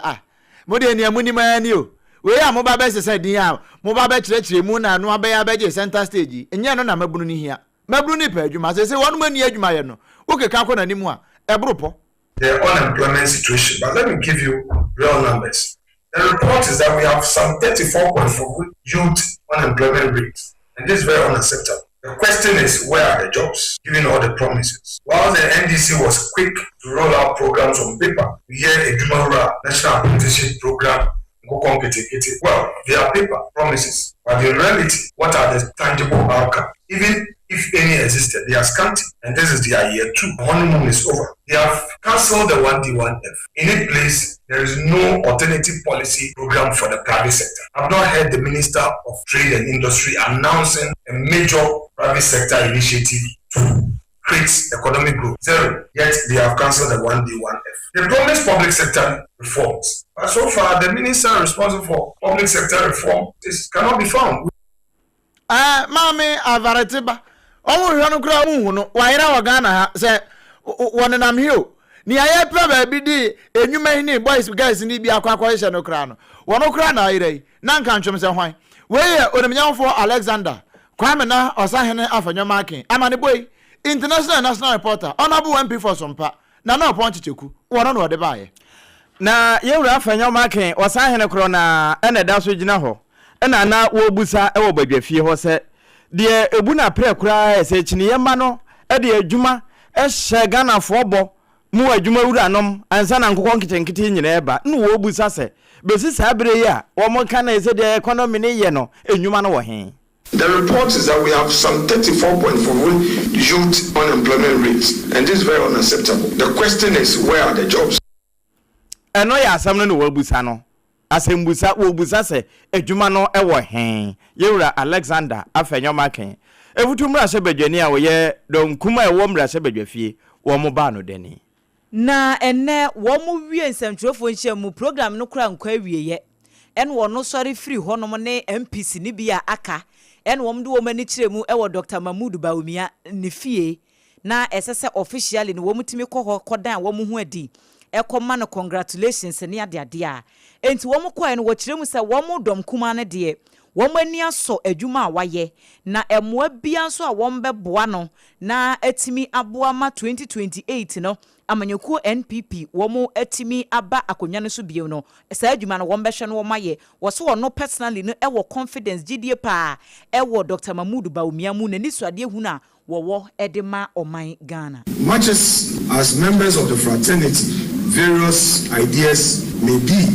[SPEAKER 5] mo de ni amuni mani o we ya mo ba be se din ya mo ba be kirekire mu na no abe ya be je center stage enye no na mabunu ni hia mabunu ni pa adwuma se wonu mani adwuma ye no okeka ko na nimu a ebropo
[SPEAKER 10] the unemployment situation, but let me give you real numbers. The report is that we have some 34.4 youth unemployment rate, and this is very unacceptable. The question is, where are the jobs, given all the promises? While the NDC was quick to roll out programs on paper, we hear a Dumahura National Apprenticeship Program, well, they are paper promises, but in reality, what are the tangible outcomes? Even if any existed, they are scanty, and this is their year 2. The honeymoon is over. They have cancelled the 1D1F. In its place, there is no alternative policy program for the private sector. I've not heard the Minister of Trade and Industry announcing a major private sector initiative to create economic growth. Zero. Yet they have cancelled the 1D1F. They promised public sector reforms, but so far the minister responsible for public sector reform cannot be found.
[SPEAKER 5] Mami Avaretiba. Omo hwanu kra hu no wayira wa Ghana ha se wonenam hio ni aye pra bi di enwuma ni boys guys ni bi akwa hye no kra no wono kra na ayire na nka ntwem se hwan we ye onemnyamfo Alexander Kwame na osahene afanyoma aken amane boy international national reporter honorable MP for Sompa na na ponchecheku wono no de baaye
[SPEAKER 11] na yewura afanyoma aken osahene kro na ene da so gina ho ena na wo busa e wo badwafie ho se de ebuna pre kura ese chiniye ma no e de adwuma e hye Ghana fo bo mu adwuma wura nom ansa na nkokon kitenkite nyina eba na wo busa se besi sabre ya wo mo kana ese de economy ne ye no enwuma no wo he.
[SPEAKER 10] The report is that we have some 34.4 youth unemployment rates, and this is very unacceptable. The question is, where are the jobs?
[SPEAKER 11] Eno ya asam no wo busa no asembusa wo busa se adwuma no e wo he yewura Alexander afanyoma ken evutumra se badwani a wo ye donkuma e wo mra se badwafie wo mo ba no deni
[SPEAKER 2] na enne wo mo wie nsamtwefo nhyiamu program no kura nkwa wieye en wo no sori free honom ne MPC ni bia aka en wo mde wo mani kiremu e wo Dr. Mahmoud Bawumia ne fie na esese officially ne wo mutimi kɔ kodan wo mo hu adi ekoma no congratulations ne ade a enti wo mo kɔ no wo kiremu se wo mo dom kuma ne de wo mani aso adwuma a waye na emoa bia so a wo mbeboa no na atimi aboa ma 2028 no amanyeku NPP wo mo atimi aba akonya no so bio no sa adwuma no wo mbehwe no wo maye wo so no personally no e wo confidence gidie pa e wo Dr. Mahmoud Bawumia mu na nisuade hu na wo edema oman Ghana.
[SPEAKER 10] Much as members of the fraternity, various ideas may be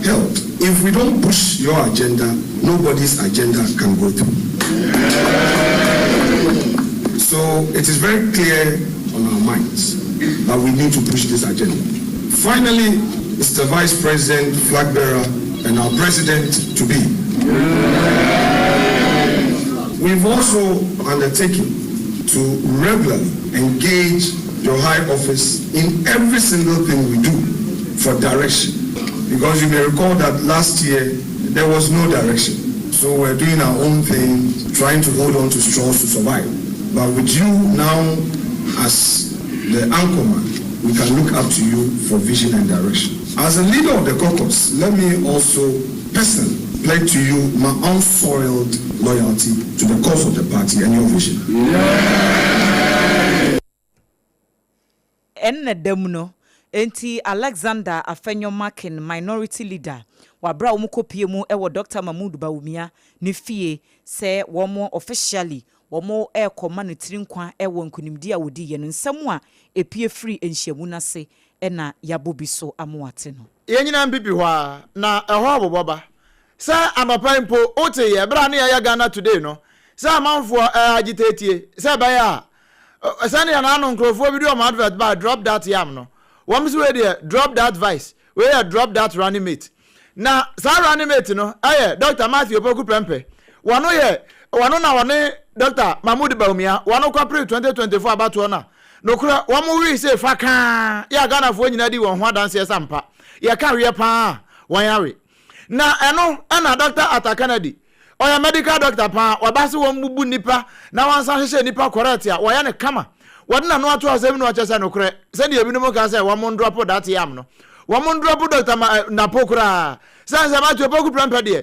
[SPEAKER 10] held. If we don't push your agenda, nobody's agenda can go through. So it is very clear on our minds that we need to push this agenda. Finally, Mr. Vice President, flag bearer, and our president to be. We've also undertaken to regularly engage your high office in every single thing we do for direction. because you may recall that last year there was no direction. So we're doing our own thing, trying to hold on to straws to survive. But with you now as the anchorman, we can look up to you for vision and direction. As a leader of the caucus, let me also personally pledge to you my unsoiled loyalty to the cause of the party and your vision.
[SPEAKER 2] Enti Alexander Afenyomakin, minority leader, wabra omukopie mu ewo Dr. Mahmoud Bawumia ne fie se womo officially womo ekoma no tirinkwa ewo nkunimdi a wodi ye no nsam a epie free enhyiamu nase ena yabobi so amoate no.
[SPEAKER 5] Yenyina mpipi hwa na eho aboboba. Sa amapa mpo ote ye bra na ya Ghana today no. Sa amanfo agitatie. Sa ba ya. Sa na na no nkrofo bi do am advert ba drop that yam no. One is where drop that vice, where drop that running mate. Now, sa running mate, no, aye, Dr. Matthew Poku Prempe. One Dr. Mahmoud Bawumia, one April 2024 about one. No, one more say, Faka, ya Ghana for you, one dance, yes, Sampa. Ya carry a pa, one yari. Now, I know, Anna Dr. Ata Kennedy. Or a medical doctor pa, or Basu Mubu Nipa, now one Sashi Nipa Koratia, or Yana Kama. What na no to us even watch no kre send you no ka say one mon drop that yam no one mon drop Dr. na pokra say about to poku plan de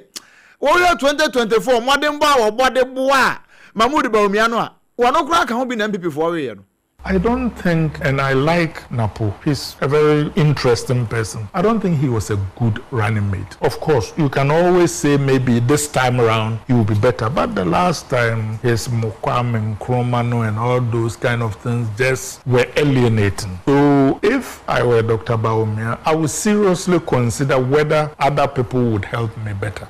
[SPEAKER 5] wo 2024 modern ba wo body boa Mahmoud Bawumia no a one okra ka ho bi na MPP for we no.
[SPEAKER 12] I don't think, and I like Napo, he's a very interesting person. I don't think he was a good running mate. Of course, you can always say maybe this time around he will be better, but the last time his Mokwam and Kromano and all those kind of things just were alienating. So if I were Dr. Bawumia, I would seriously consider whether other people would help me better.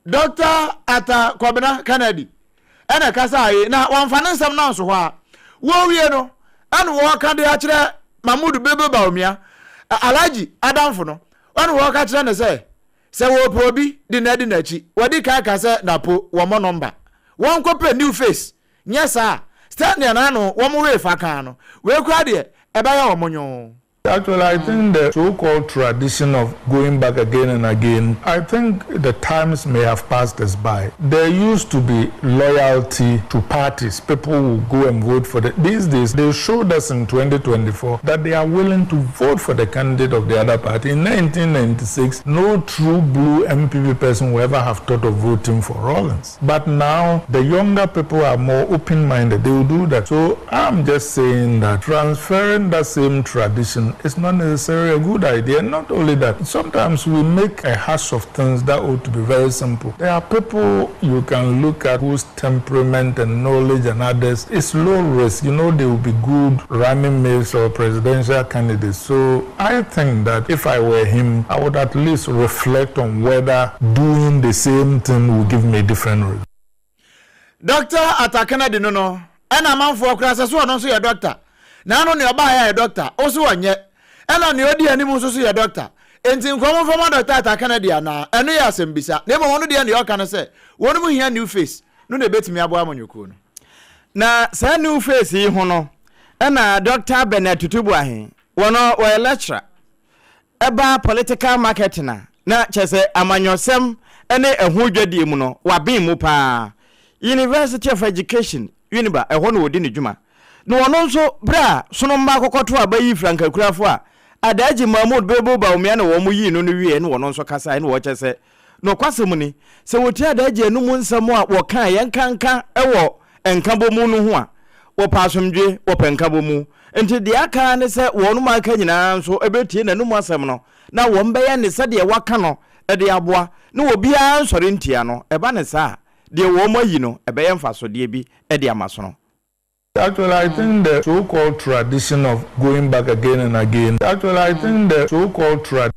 [SPEAKER 5] Dr. Ata Kwabena Kennedy, and a Kasai, now one financial now so wo wie no an wo ka de a kire Mahmoud Bawumia Alaji Adamfo no an wo ka kire ne se wo probi di na di na chi wodi ka ka se na po wo mo number won ko pe new face nyesa stand na no wo mo we fa kan no we kura de e ba ya wo mo nyo.
[SPEAKER 12] Actually, I think the so-called tradition of going back again and again, I think the times may have passed us by. There used to be loyalty to parties. People will go and vote for these days, they showed us in 2024 that they are willing to vote for the candidate of the other party. In 1996, no true blue MPP person will ever have thought of voting for Rawlings. But now, the younger people are more open-minded. They will do that. So I'm just saying that transferring that same tradition it's not necessarily a good idea. Not only that, sometimes we make a hash of things that ought to be very simple. There are people you can look at whose temperament and knowledge and others is low risk. You know, they will be good running mates or presidential candidates. So I think that if I were him, I would at least reflect on whether doing the same thing will give me a different result.
[SPEAKER 5] Dr. Ata Kennedy no. And a man for class so no so your doctor. Now no nearby a doctor. Also one yet. And on the audio animals so your doctor. And in common from Dr. Ata Kennedy na and we are some bisa. Never one of the other can say. One more here new face. No they bet me about on your coon.
[SPEAKER 11] Na sa new face yi hono. Na Dr. Bernard Tutubuahin. Wono we lecturer. Eba political marketing na chese amanyosem ene ehu dwadi mu no wabin mu pa. University of Education Uniba eho no wodi ne dwuma. No ono nso bra sono mba kokoto abayi Franka Kurafo a Adaji Mahmoud Bawumia na wo mu yi no wie no ono nso kasa ne wo chese no kwasem ni se woti Adaji anu mu nsam a wo kan yenkanka ewo enkabo mu no ho a wo pasomdwe wo penkabo mu enti de aka ne se wo no maka nyina nso ebetie na num asem no na wo mbeye ne se de waka no e de aboa ne wo bia nsore ntia no eba ne sa de wo mayi no ebeye mfaso de bi e de amaso no.
[SPEAKER 12] Actually, I think the so-called tradition of going back again and again. Actually, I think the so-called tradition.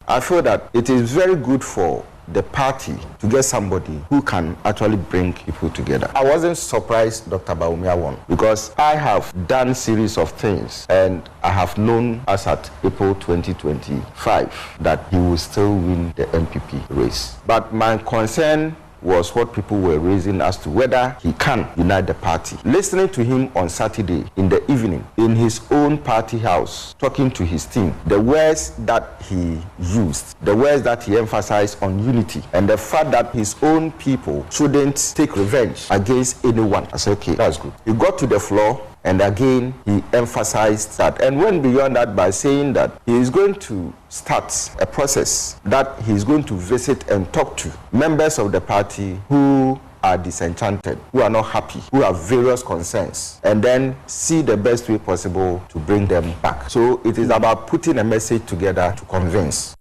[SPEAKER 13] I feel that it is very good for the party to get somebody who can actually bring people together. I wasn't surprised Dr. Bawumia won because I have done series of things and I have known as at April 2025 that he will still win the MPP race. But my concern was what people were raising as to whether he can unite the party. Listening to him on Saturday in the evening in his own party house, talking to his team, the words that he used, the words that he emphasized on unity, and the fact that his own people shouldn't take revenge against anyone. I said, okay, that's good. He got to the floor, and again, he emphasized that and went beyond that by saying that he is going to start a process that he is going to visit and talk to members of the party who are disenchanted, who are not happy, who have various concerns, and then see the best way possible to bring them back. So it is about putting a message together to convince.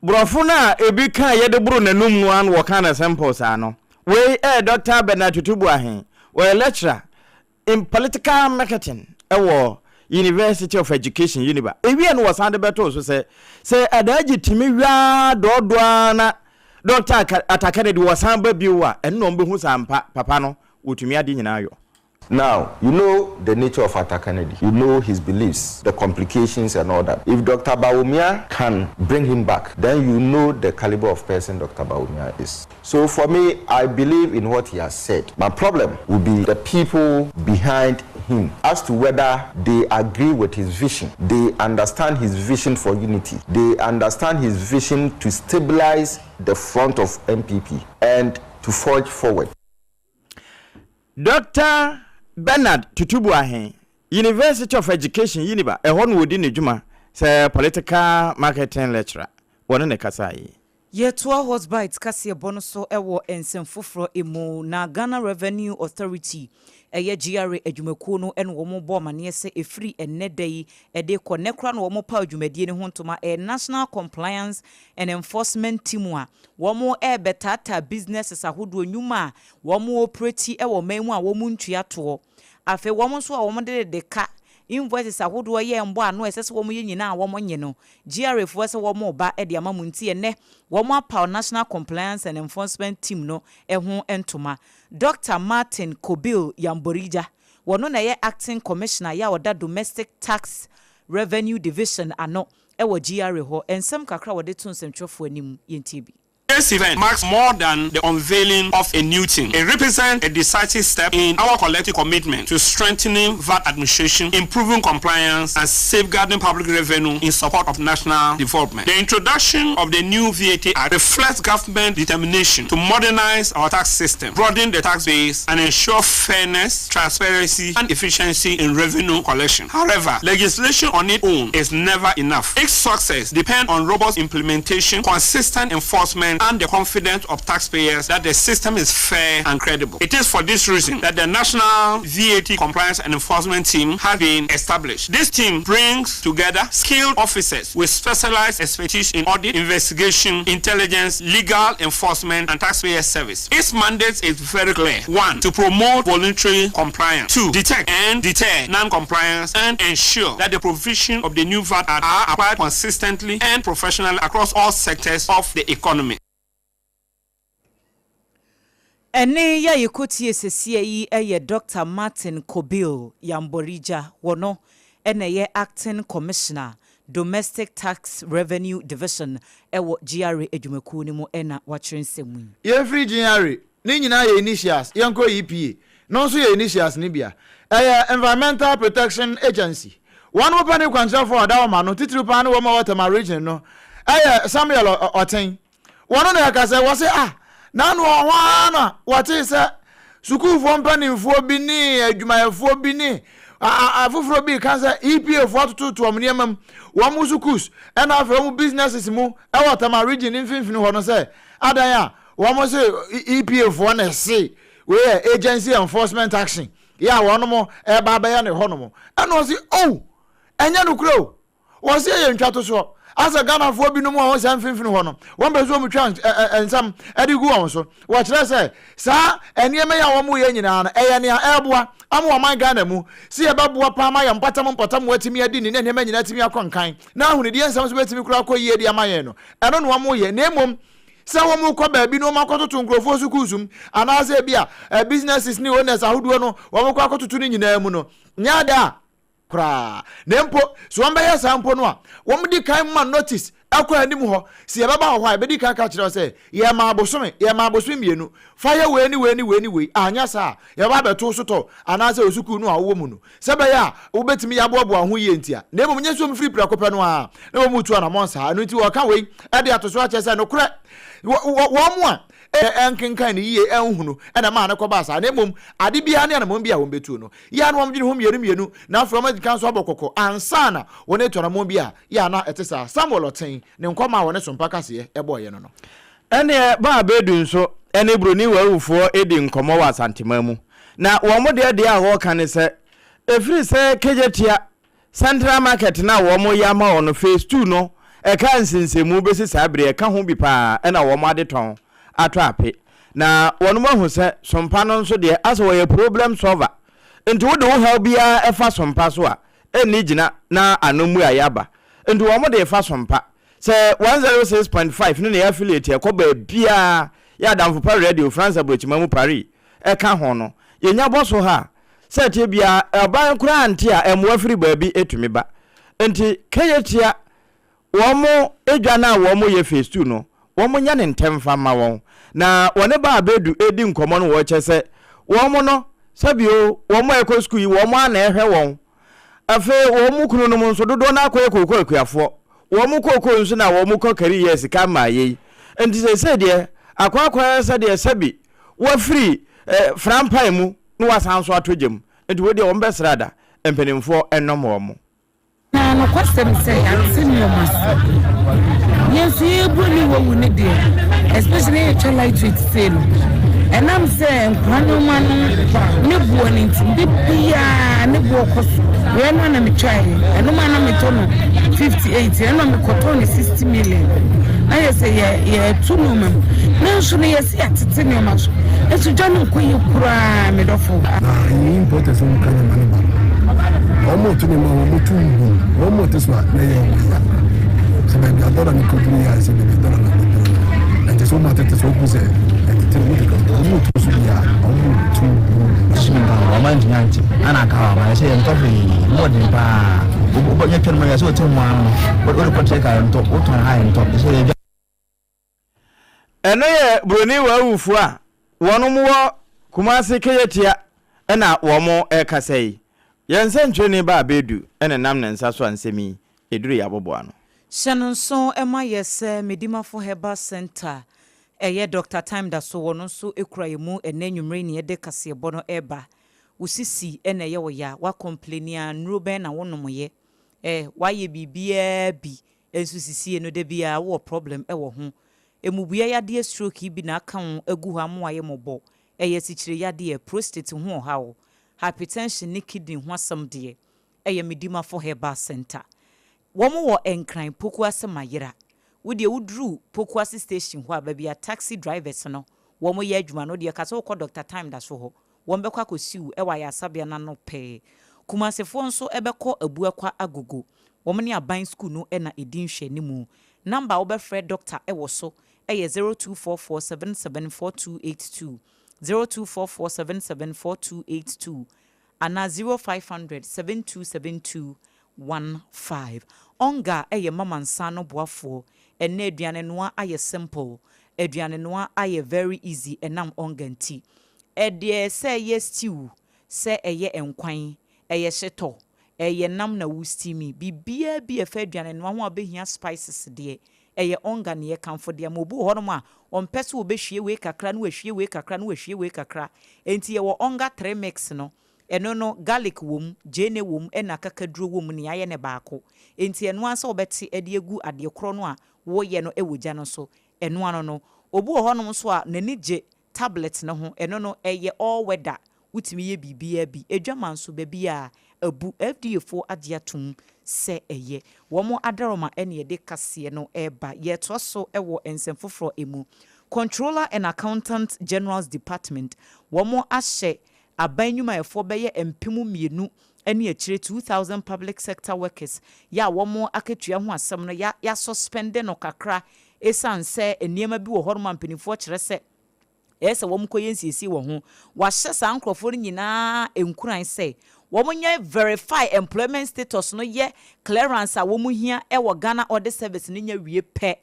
[SPEAKER 11] Brofuna ebika yede buru nanum wan wakana samples ano. We Dr. Bernard Tutubu ahen. We lecturer in political marketing University of Education Uniba. Ebi anu wasande beto so say adaji timi wa dodwana Dr. Atakane di wasamba biwa eno mbehu sampa papa no utumi adi nyina yo.
[SPEAKER 13] Now, you know the nature of Atta Kennedy. You know his beliefs, the complications and all that. If Dr. Bawumia can bring him back, then you know the caliber of person Dr. Bawumia is. So for me, I believe in what he has said. My problem will be the people behind him as to whether they agree with his vision. They understand his vision for unity. They understand his vision to stabilize the front of MPP and to forge forward.
[SPEAKER 11] Dr. Bernard Tutubu ahen University of Education Uniba ehon wodi ne djuma say political marketing lecturer wona ne kasai
[SPEAKER 2] Yetua Hosbite kase bonoso ewo ensemfofro emu na Ghana Revenue Authority eye GRA adwumakuo no ene wo mo bo mane se efri enedai ede konekra no wo mo pa adwumadie ne hontoma National Compliance and Enforcement Team a wo mo betata businesses ahodo nyuma wo mo operate ewo manmu a wo mo ntua to afi wo mo so a wo mo de ka invoices ahodo ye mbo ano esese wo mo ye nyina wo mo nye no GRA fo se wo mo ba e de amamunti ene wo mo pa National Compliance and Enforcement Team no ho entoma Dr. Martin Kobil Yamborija wono na ye acting commissioner ya oda domestic tax revenue division ano e wo GRA ho ensem kakra wode to nsemtwofo anim yentibi.
[SPEAKER 14] This event marks more than the unveiling of a new team. It represents a decisive step in our collective commitment to strengthening VAT administration, improving compliance, and safeguarding public revenue in support of national development. The introduction of the new VAT Act reflects government determination to modernize our tax system, broaden the tax base, and ensure fairness, transparency, and efficiency in revenue collection. However, legislation on its own is never enough. Its success depends on robust implementation, consistent enforcement, and the confidence of taxpayers that the system is fair and credible. It is for this reason that the National VAT Compliance and Enforcement Team has been established. This team brings together skilled officers with specialized expertise in audit, investigation, intelligence, legal enforcement, and taxpayer service. Its mandate is very clear. 1. To promote voluntary compliance. 2. Detect and deter non-compliance and ensure that the provision of the new VAT Act are applied consistently and professionally across all sectors of the economy.
[SPEAKER 2] Ene ya yekoti esesie yi eye Dr. Martin Kobil Yamborija wono ene ye acting commissioner domestic tax revenue division ewo GRA adwumakuo ni mu ena wakyerensemu
[SPEAKER 5] ye free GRA ni nyina ye initials yanko EPA no so ye initials ni bia environmental protection agency one open the control for that man no titiri pa no wo Waterma region no Samuel Oten one no yakase wo say nanu ohwana wati se sukufu mpanimfo bi ni adwumayefo bi ni afoforo bi kansa EPA fo to omniamam wo mu sukus and afa mu businesses mu e Waterma region infinfini ho no se adan a wo mo se EPA fo na se we agency enforcement action ya wono mo e baba ya ne ho no mo and o se enya no kro wo se ye ntwato so asa Ghana fo bi no mu ho san finfini ho no won bezo mu twa ensam edigu won so wo kire se sa enieme ya wo mu ye nyina na eye ne eboa amu o man Ghana mu si e baboa pa ma ya mpatam watimi adi ni enieme nyina timi akonkan na ahunu de ensam so betimi kura koyie di amaye no eno no wo ye na emom se wo mu ko ba bi no makototo nkrofo su kusum anase bia businesses ni owners ahodo no wo mu ko akototo ni nyina mu no nyada kra nempo so won be ya sampo no a wo mu di kan ma notice akwa anim ho si ye baba ho a be di ka kire say ye ma abosome mienu fire we anya sa ye ba beto so to anase osuku no a wo mu no se be ya wo betimi ya boabo ho ye ntia na emom nyeso mfiri prakope no a na wo mutu na monsa anu nti wo ka we e de atoso a chese no kure wo mu a enkenkan ni ye enhunu na ma na koba sa na emom ade bia ne na mom bia wo betu no ya no omgire ho mienu na from kanso abokoko ansana wo ne to na mom bia ya na etesa Samuel Oten ne nkoma wo ne sompa kase e boye no
[SPEAKER 11] ene ba bedu nso ene broni wawufo edi nkomo wa santemamu na wo mo de a ho kan se efiri se kejetia Central Market na wo mo ya ma ono phase 2 no e kan sinsemu besi sabre e ka ho bi pa na wo mo ade ton atrape na wono mo hu se sompa no nso de aso wo ye problem solver enti wo de wo help bia e fa sompa so a eni gina na anomu ayaba enti wo mo de fa sompa se 106.5 no na affiliate e ko ba bia ya damfo pa radio France Abrochimamu Paris e ka ho no ye nya boso ha se tie bia ban kura anti a emo afiri ba bi etumi ba enti keyetia wo mo edwa na wo mo ye phase 2 no wo mo nya ne ntemfa ma won na wone ba abedu edi nkomo no wo chese wo mo no sabio wo mo ekọ school yi wo mo ana ehwe won afe wo mo kunu no nso dodo na akọ ekọ akuafo wo mo kokọ nso na wo mo kọ kari yes ka ma ye enti se de akwa se de sabi wo free frampai mu no wasanso atogem enti wo de wo mbesrada empenimfo enom wo mo
[SPEAKER 15] na no kwasem say antinyo mas yes you buli wo woni de especially a child like to say no and I'm saying kwano man ne buo ni nti bia ne buo koso we no na me try and no man na me tono 58 and no me koto 60 million I say yeah two no man na so ne yes atete ne maso esu janu ko yikura me dofo
[SPEAKER 16] na important so kan man ba omo to ne ma omo tu omo to so na ye se be adora ni ko duri ya se be adora na ko and so ma tete so ku se and te mo to omo to so ya omo tu shimba wa man nyanti ana ka ma se en to fi mo de pa o ya ken ma ya so te mo an o ko te ka en to o ton ha en to se ye
[SPEAKER 11] eno ye broni wa wufu a wono mo kumase keyetia na wo mo e kasai yense ntwene ba abedu ene nam ne nsa so ansemi eduru ya bobo ano
[SPEAKER 2] Shanonso ema yese medimafo heba center eye Dr. Time da so wono so ekura yemu enenwumre ne de kase bono eba usisi ene ye wo ya wa complain nruben na wonomoye waye bibia bi ensusisi eno de bia wo problem wo ho emubua yade stroke bi na aka egu ha mo aye mobo eye sichire yade prostate ho hawo hypertension ni kidney ho asam de eye medimafo heba center womo wo enkran poku asemayira wode wudru poku ase station ho ababia taxi drivers no womo ye adwuma no de kase wo Dr. Time da so ho wombekwa kosiu ewa ya sabia na no pe kumasefo nso ebekọ abuakwa agogo womo ne aban school no na edin hwe ni mu number obefre doctor ewo so eye 0244774282 0244774282 ana 0500727215 onga eye mama nsano boafo ene aduane noa aye simple aduane noa aye very easy enam onga nti ede se ye stew se eye enkwan eye hyeto eye nam na wustimi bibia bi efa aduane noa ho abehia spices de eye onga ne ye kamfo de mobu honom a ompese obehwie we kakra no ahwie we kakra no ahwie we kakra enti ye wo onga 3 mix no eno no garlic wom jene wom ena kakaduro wom ne aye ne baako enti eno ansa obeti ede egu ade kro no a wo ye no ewogya no so eno ano no obu honom so a nani je tablet no ho eno no eye all weather wutimi ye bibia bi edwaman so ba bia abu FDA4 agiatum se eye womo adaroma ene de kase no eba ye to so ewo ensemfoforo emu Controller and Accountant General's Department womo ahye abanyuma efo beye empemu mienu ene akire 2000 public sector workers ya womo aketua ho asem no ya suspend no kakra esanse eniema bi wo horoma mpanifo kire se ese wom koyensiesi wo ho wahye sa nkrofo nyina enkuran se womunye verify employment status no ye clearance a womuhia e wo Ghana Audit Service no nya wie pe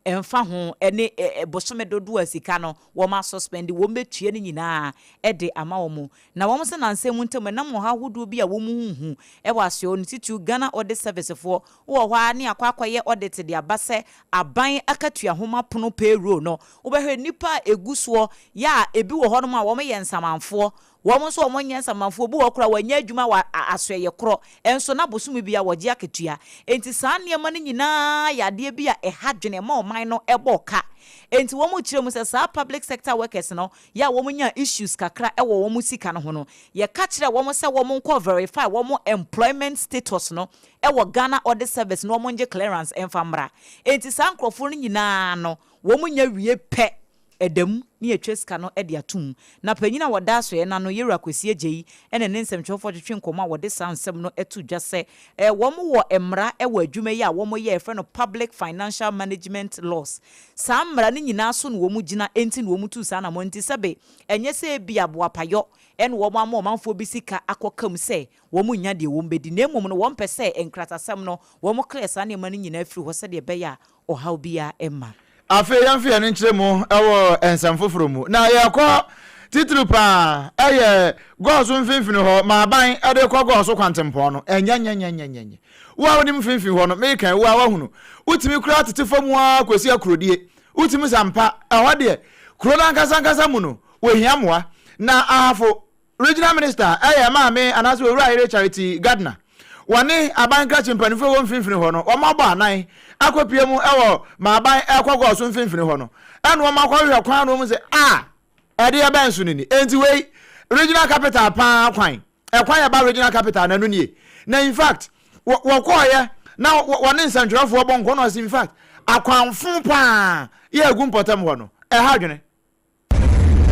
[SPEAKER 2] emfa ho ene bosome dodo asika no wo ma suspend wo metue ne nyina e de ama wo mu na wo se na nsem ntem na mo ha hodo bi a wo mu huhu e wase on titu Ghana Audit Service for wo hwa ne akwakoye audit de abase aban akatua homa pono payroll no wo behwe nipa eguso ya ebi wo ho no ma wo me yensamanfo wo so wo nyensamanfo bu wo kura wanya adwuma wa asoye kro enso na bosome bi a woje akatua enti saa ne ma ne nyina yade bi a ehadwene ma man no eboka enti wo mu kire mu se saa public sector workers no ya wo mu nya issues kakra e wo mu sika no ho no ye ka kire wo mu se wo mu nko verify wo mu employment status no e wo Ghana Audit Service no mo nje clearance enfamra enti saa nkrofo no nyina no wo mu nya wie pe edem ni etweska no ede atum na panyina woda so ye na no yera kwesi agei ene ne nsɛmtwefo twetwe nkoma wode sansɛm no etu dwase wo mo wo emra e wo adwuma yi a wo mo ye efre no public financial management laws saa mra ne nyina so no wo mu gina enti no wo mu tu saa na mo nti sebe enye se bia boapayo ene wo mo amanfo bi sika akokam se wo mu nya de wo mbedi na emom no wo mpese enkratasɛm no wo mo clear saa ne ma ne nyina afiri ho se de be ya ohaw bia emma
[SPEAKER 5] afe yamfe ene nkyere mu ewo ensam foforo mu na yakọ titru pa eye gozo mfimfini ho ma ban ade kwa gozo kwantempo no enya wa woni mfimfini ho no me kan wa hunu utimi kura tetefo mu a kwesi akurodie utimi sampa eho de kuro na nkasa mu no wohiamoa na ahafo regional minister eye ma me anaso owura Charity Gardner wani abanka chimpanifo wo mfimfini ho no omagbo anan akopie mu ewo ma aban ekwago so mfimfini ho no enu omakwa hwe kwan no mu se ede ya bensu ni enti wei regional capital pa kwan ekwan ya ba regional capital na no nie na in fact wokoye na woni nsantwerafo bonko no in fact akwanfo pa ye egu potem ho no ha dwene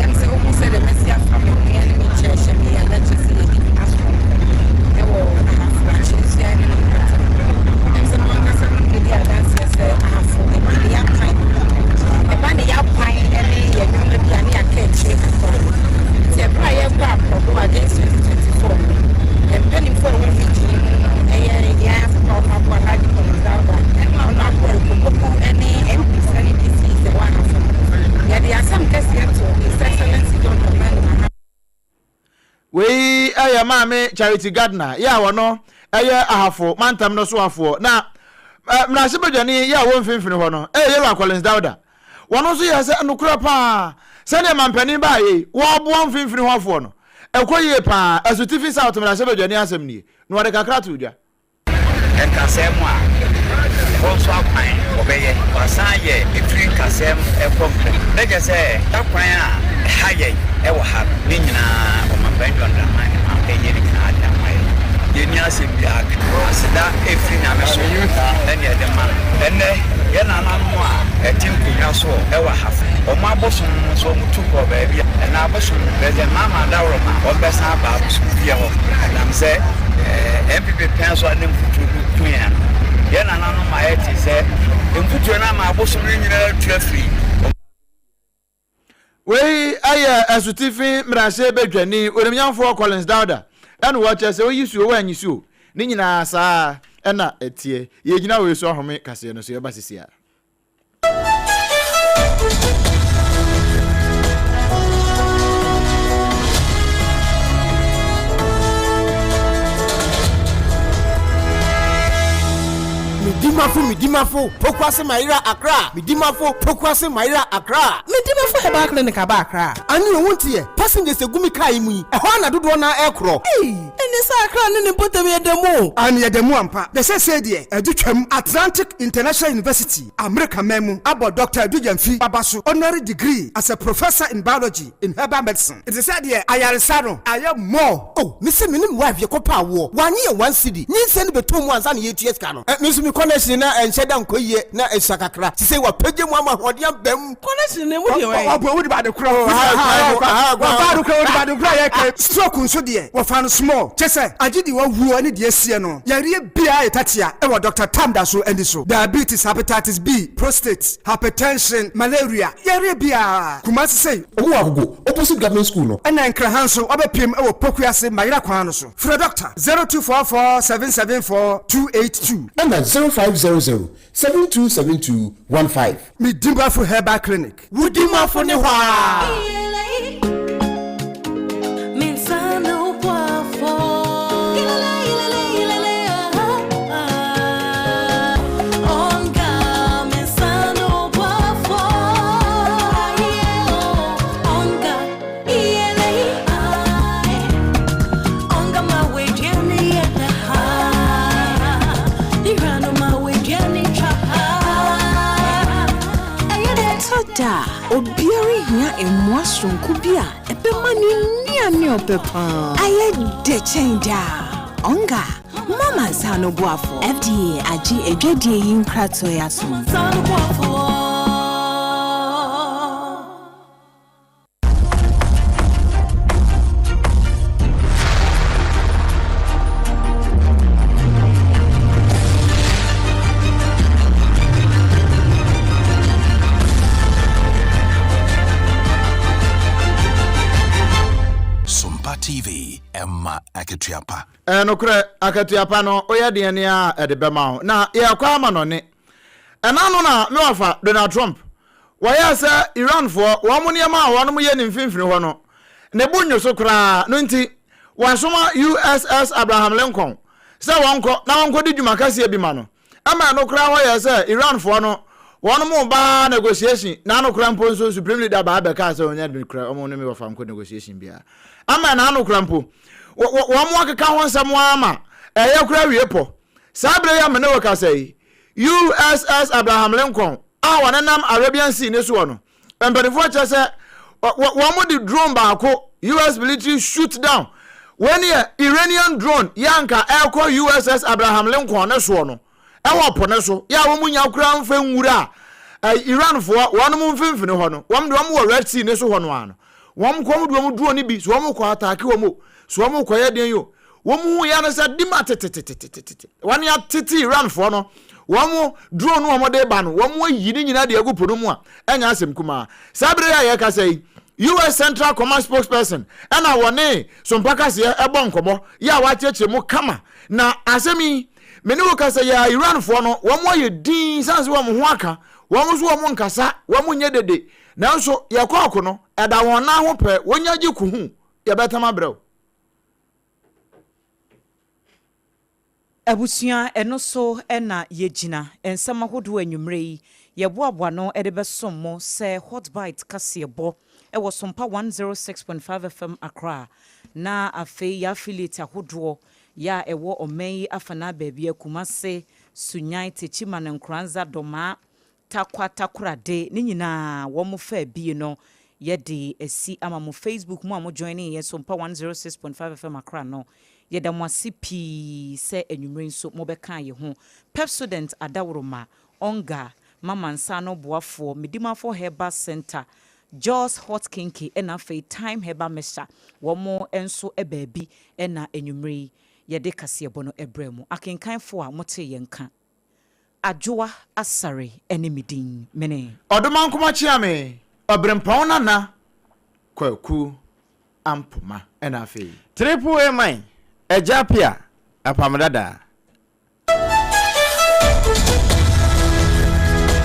[SPEAKER 15] emse o mu se de mesia family ni church mi ya na chisi
[SPEAKER 5] we aya maame Charity Gardner ya wono aya ahafo mantam no so afo na mrase bedwane ya wo mfimfini ho no yelo Collins Dauda wono so ya se nokura pa se ne mampani ba ye wo bo mfimfini ho afo no ekoye pa asutifin south mrase bedwane asem ni no wade kakra to dwa
[SPEAKER 17] kasem a konso akwan obeye wasaye efiri kasem ekompe nege se takwan a haye ewo ha ni nyina o mabendon da man ma enye ni kana mai yeni asem bi asida efiri na meso ene de man ene ye na na mo a etimkunya so ewo ha o ma bosun so mutu ko ba bia na abosun beze mama dawro ma obesa ba abosun bia ho nam se MPP penso anem futu kuya ye na na no ma eti se mfutu na ma abosun nyina tuafiri
[SPEAKER 5] we aya asutifin mrase bedwani oremyanfo Collins Dauda enu wo chese oyisu o wanyisu ni nyina saa ena etie ye gina we so home kase no so ye basisia
[SPEAKER 18] Midimafo pokwase Maira Accra Midimafo pokwase Maira Accra
[SPEAKER 19] Midimafo heba clinic aba Accra
[SPEAKER 18] ani wonti ye passengers egumi kai mu yi ehwa na dodo na ekro
[SPEAKER 19] eni sa Accra ne potem yedemu
[SPEAKER 18] ani yedemu ampa de se de edutwam Atlantic International University America memu abo Dr. Edujamfi babaso honorary degree as a professor in biology in herbal medicine it is said here ayaresano aye more me se minim wife ye kopa wo wanye ye 1 cedi nyinse ne betom ansa ne yetues ka no me connection na ensheda nkoye na esakakra se wa page mu ama hodiam bam
[SPEAKER 19] connection ne mu de wai
[SPEAKER 18] obo wudi ba de kro badu kra ya ka stroke nso de wo fa no small chese agidi wa wu ani de asie no yare bia etatia e wo Dr. Tamda so endi so diabetes, hepatitis B, prostate, hypertension, malaria yare bia kumasi say
[SPEAKER 20] owo agogo opposite government school no
[SPEAKER 18] ena nkra hanso obepiem e wo pokuase mayira kwan no so free doctor 0244774282
[SPEAKER 20] and 0500727215
[SPEAKER 18] Midimba for Herbal Clinic
[SPEAKER 19] Wudima for ne hwa
[SPEAKER 21] da obiari hia emwa sonko bia ebema ni ani opepa aye de change onga mama sano boafo FDA agi edwadie yin krato ya so sano boafo
[SPEAKER 22] TV Emma Aketiapa.
[SPEAKER 5] Nokre Aketiapa no oya de ne a edebema ho. Na ye kwa ama no ne. Enano na me wafa Donald Trump. Waya se Iran fo wo mo ne ma wo no mo ye ne mfimfini ho no. Ne bunyo so kra no nti wasoma USS Abraham Lincoln. Se wonko na wonko di dwuma kase bi ma no. Ama no kra ho ye se Iran fo no wono mo ba negotiation na no kra mpo so supreme leader ba be ka se onya de kra omo no me wafa nko negotiation bia. Ama na anu krampo wo mo akeka ho nsem ama eye kura wiepo sabre ya me ne wo ka say USS Abraham Lincoln wanenam Arabian Sea ne so no emperifo che se wo mo di drone ba ko US military shoot down when Iranian drone yanka elko USS Abraham Lincoln ne so no e wo po ne so ya wo munya kura mfa nwura Iran fo wo no mo mfimfini ho no wo mo wo Red Sea ne so ho no ano wom ko mu duo ni bi so wom ko atake wom so wom ko ye den yo wom hu ya no sa dima tete wan ya tete Iran fo no wom duo no wom de ba no wom yi ni nyina de agupo no mu a enya asem kuma sabre ya ye ka say US Central Command spokesperson ana wone so mpaka se e bon komo ya wa cheche mu kama na asemi meni wo ka say ya Iran fo no wom ye din sanse wom ho aka wom so wom nkasa wom nye dede nanso ye kwako no eda won na ho pe wonya gi ku hu ye betama brew
[SPEAKER 2] abusua eno so ena yegina ensama hodo anwumre yi ye boaboa no ede besommo se hot bite kase bo e wo SOMPA 106.5 FM Accra na afi ya affiliate ahodo ya ewo omen afana baabia Kumase Sunyai Techima na Nkranza Doma takurade ni nyina wo mo fa bi no ye de esi ama mo Facebook mo amo joining ye SOMPA 106.5 FM Accra no ye da mo asipi se enwumre nso mo beka ye ho Pepsodent Adaworoma Onga Mama Nsano Boafo Midimafo Herbal Center Jaws Hot Kinky ena fe Time Herbal Mesha wo mo enso ebaabi ena enwumre ye de kase bono ebremu akenkanfo a mote ye nka ADWOA ASARE enemidin mene
[SPEAKER 5] Odoman kuma chiame obrempong na kwaku ampoma ena fe
[SPEAKER 11] triple A mine ejapia APAM DADAA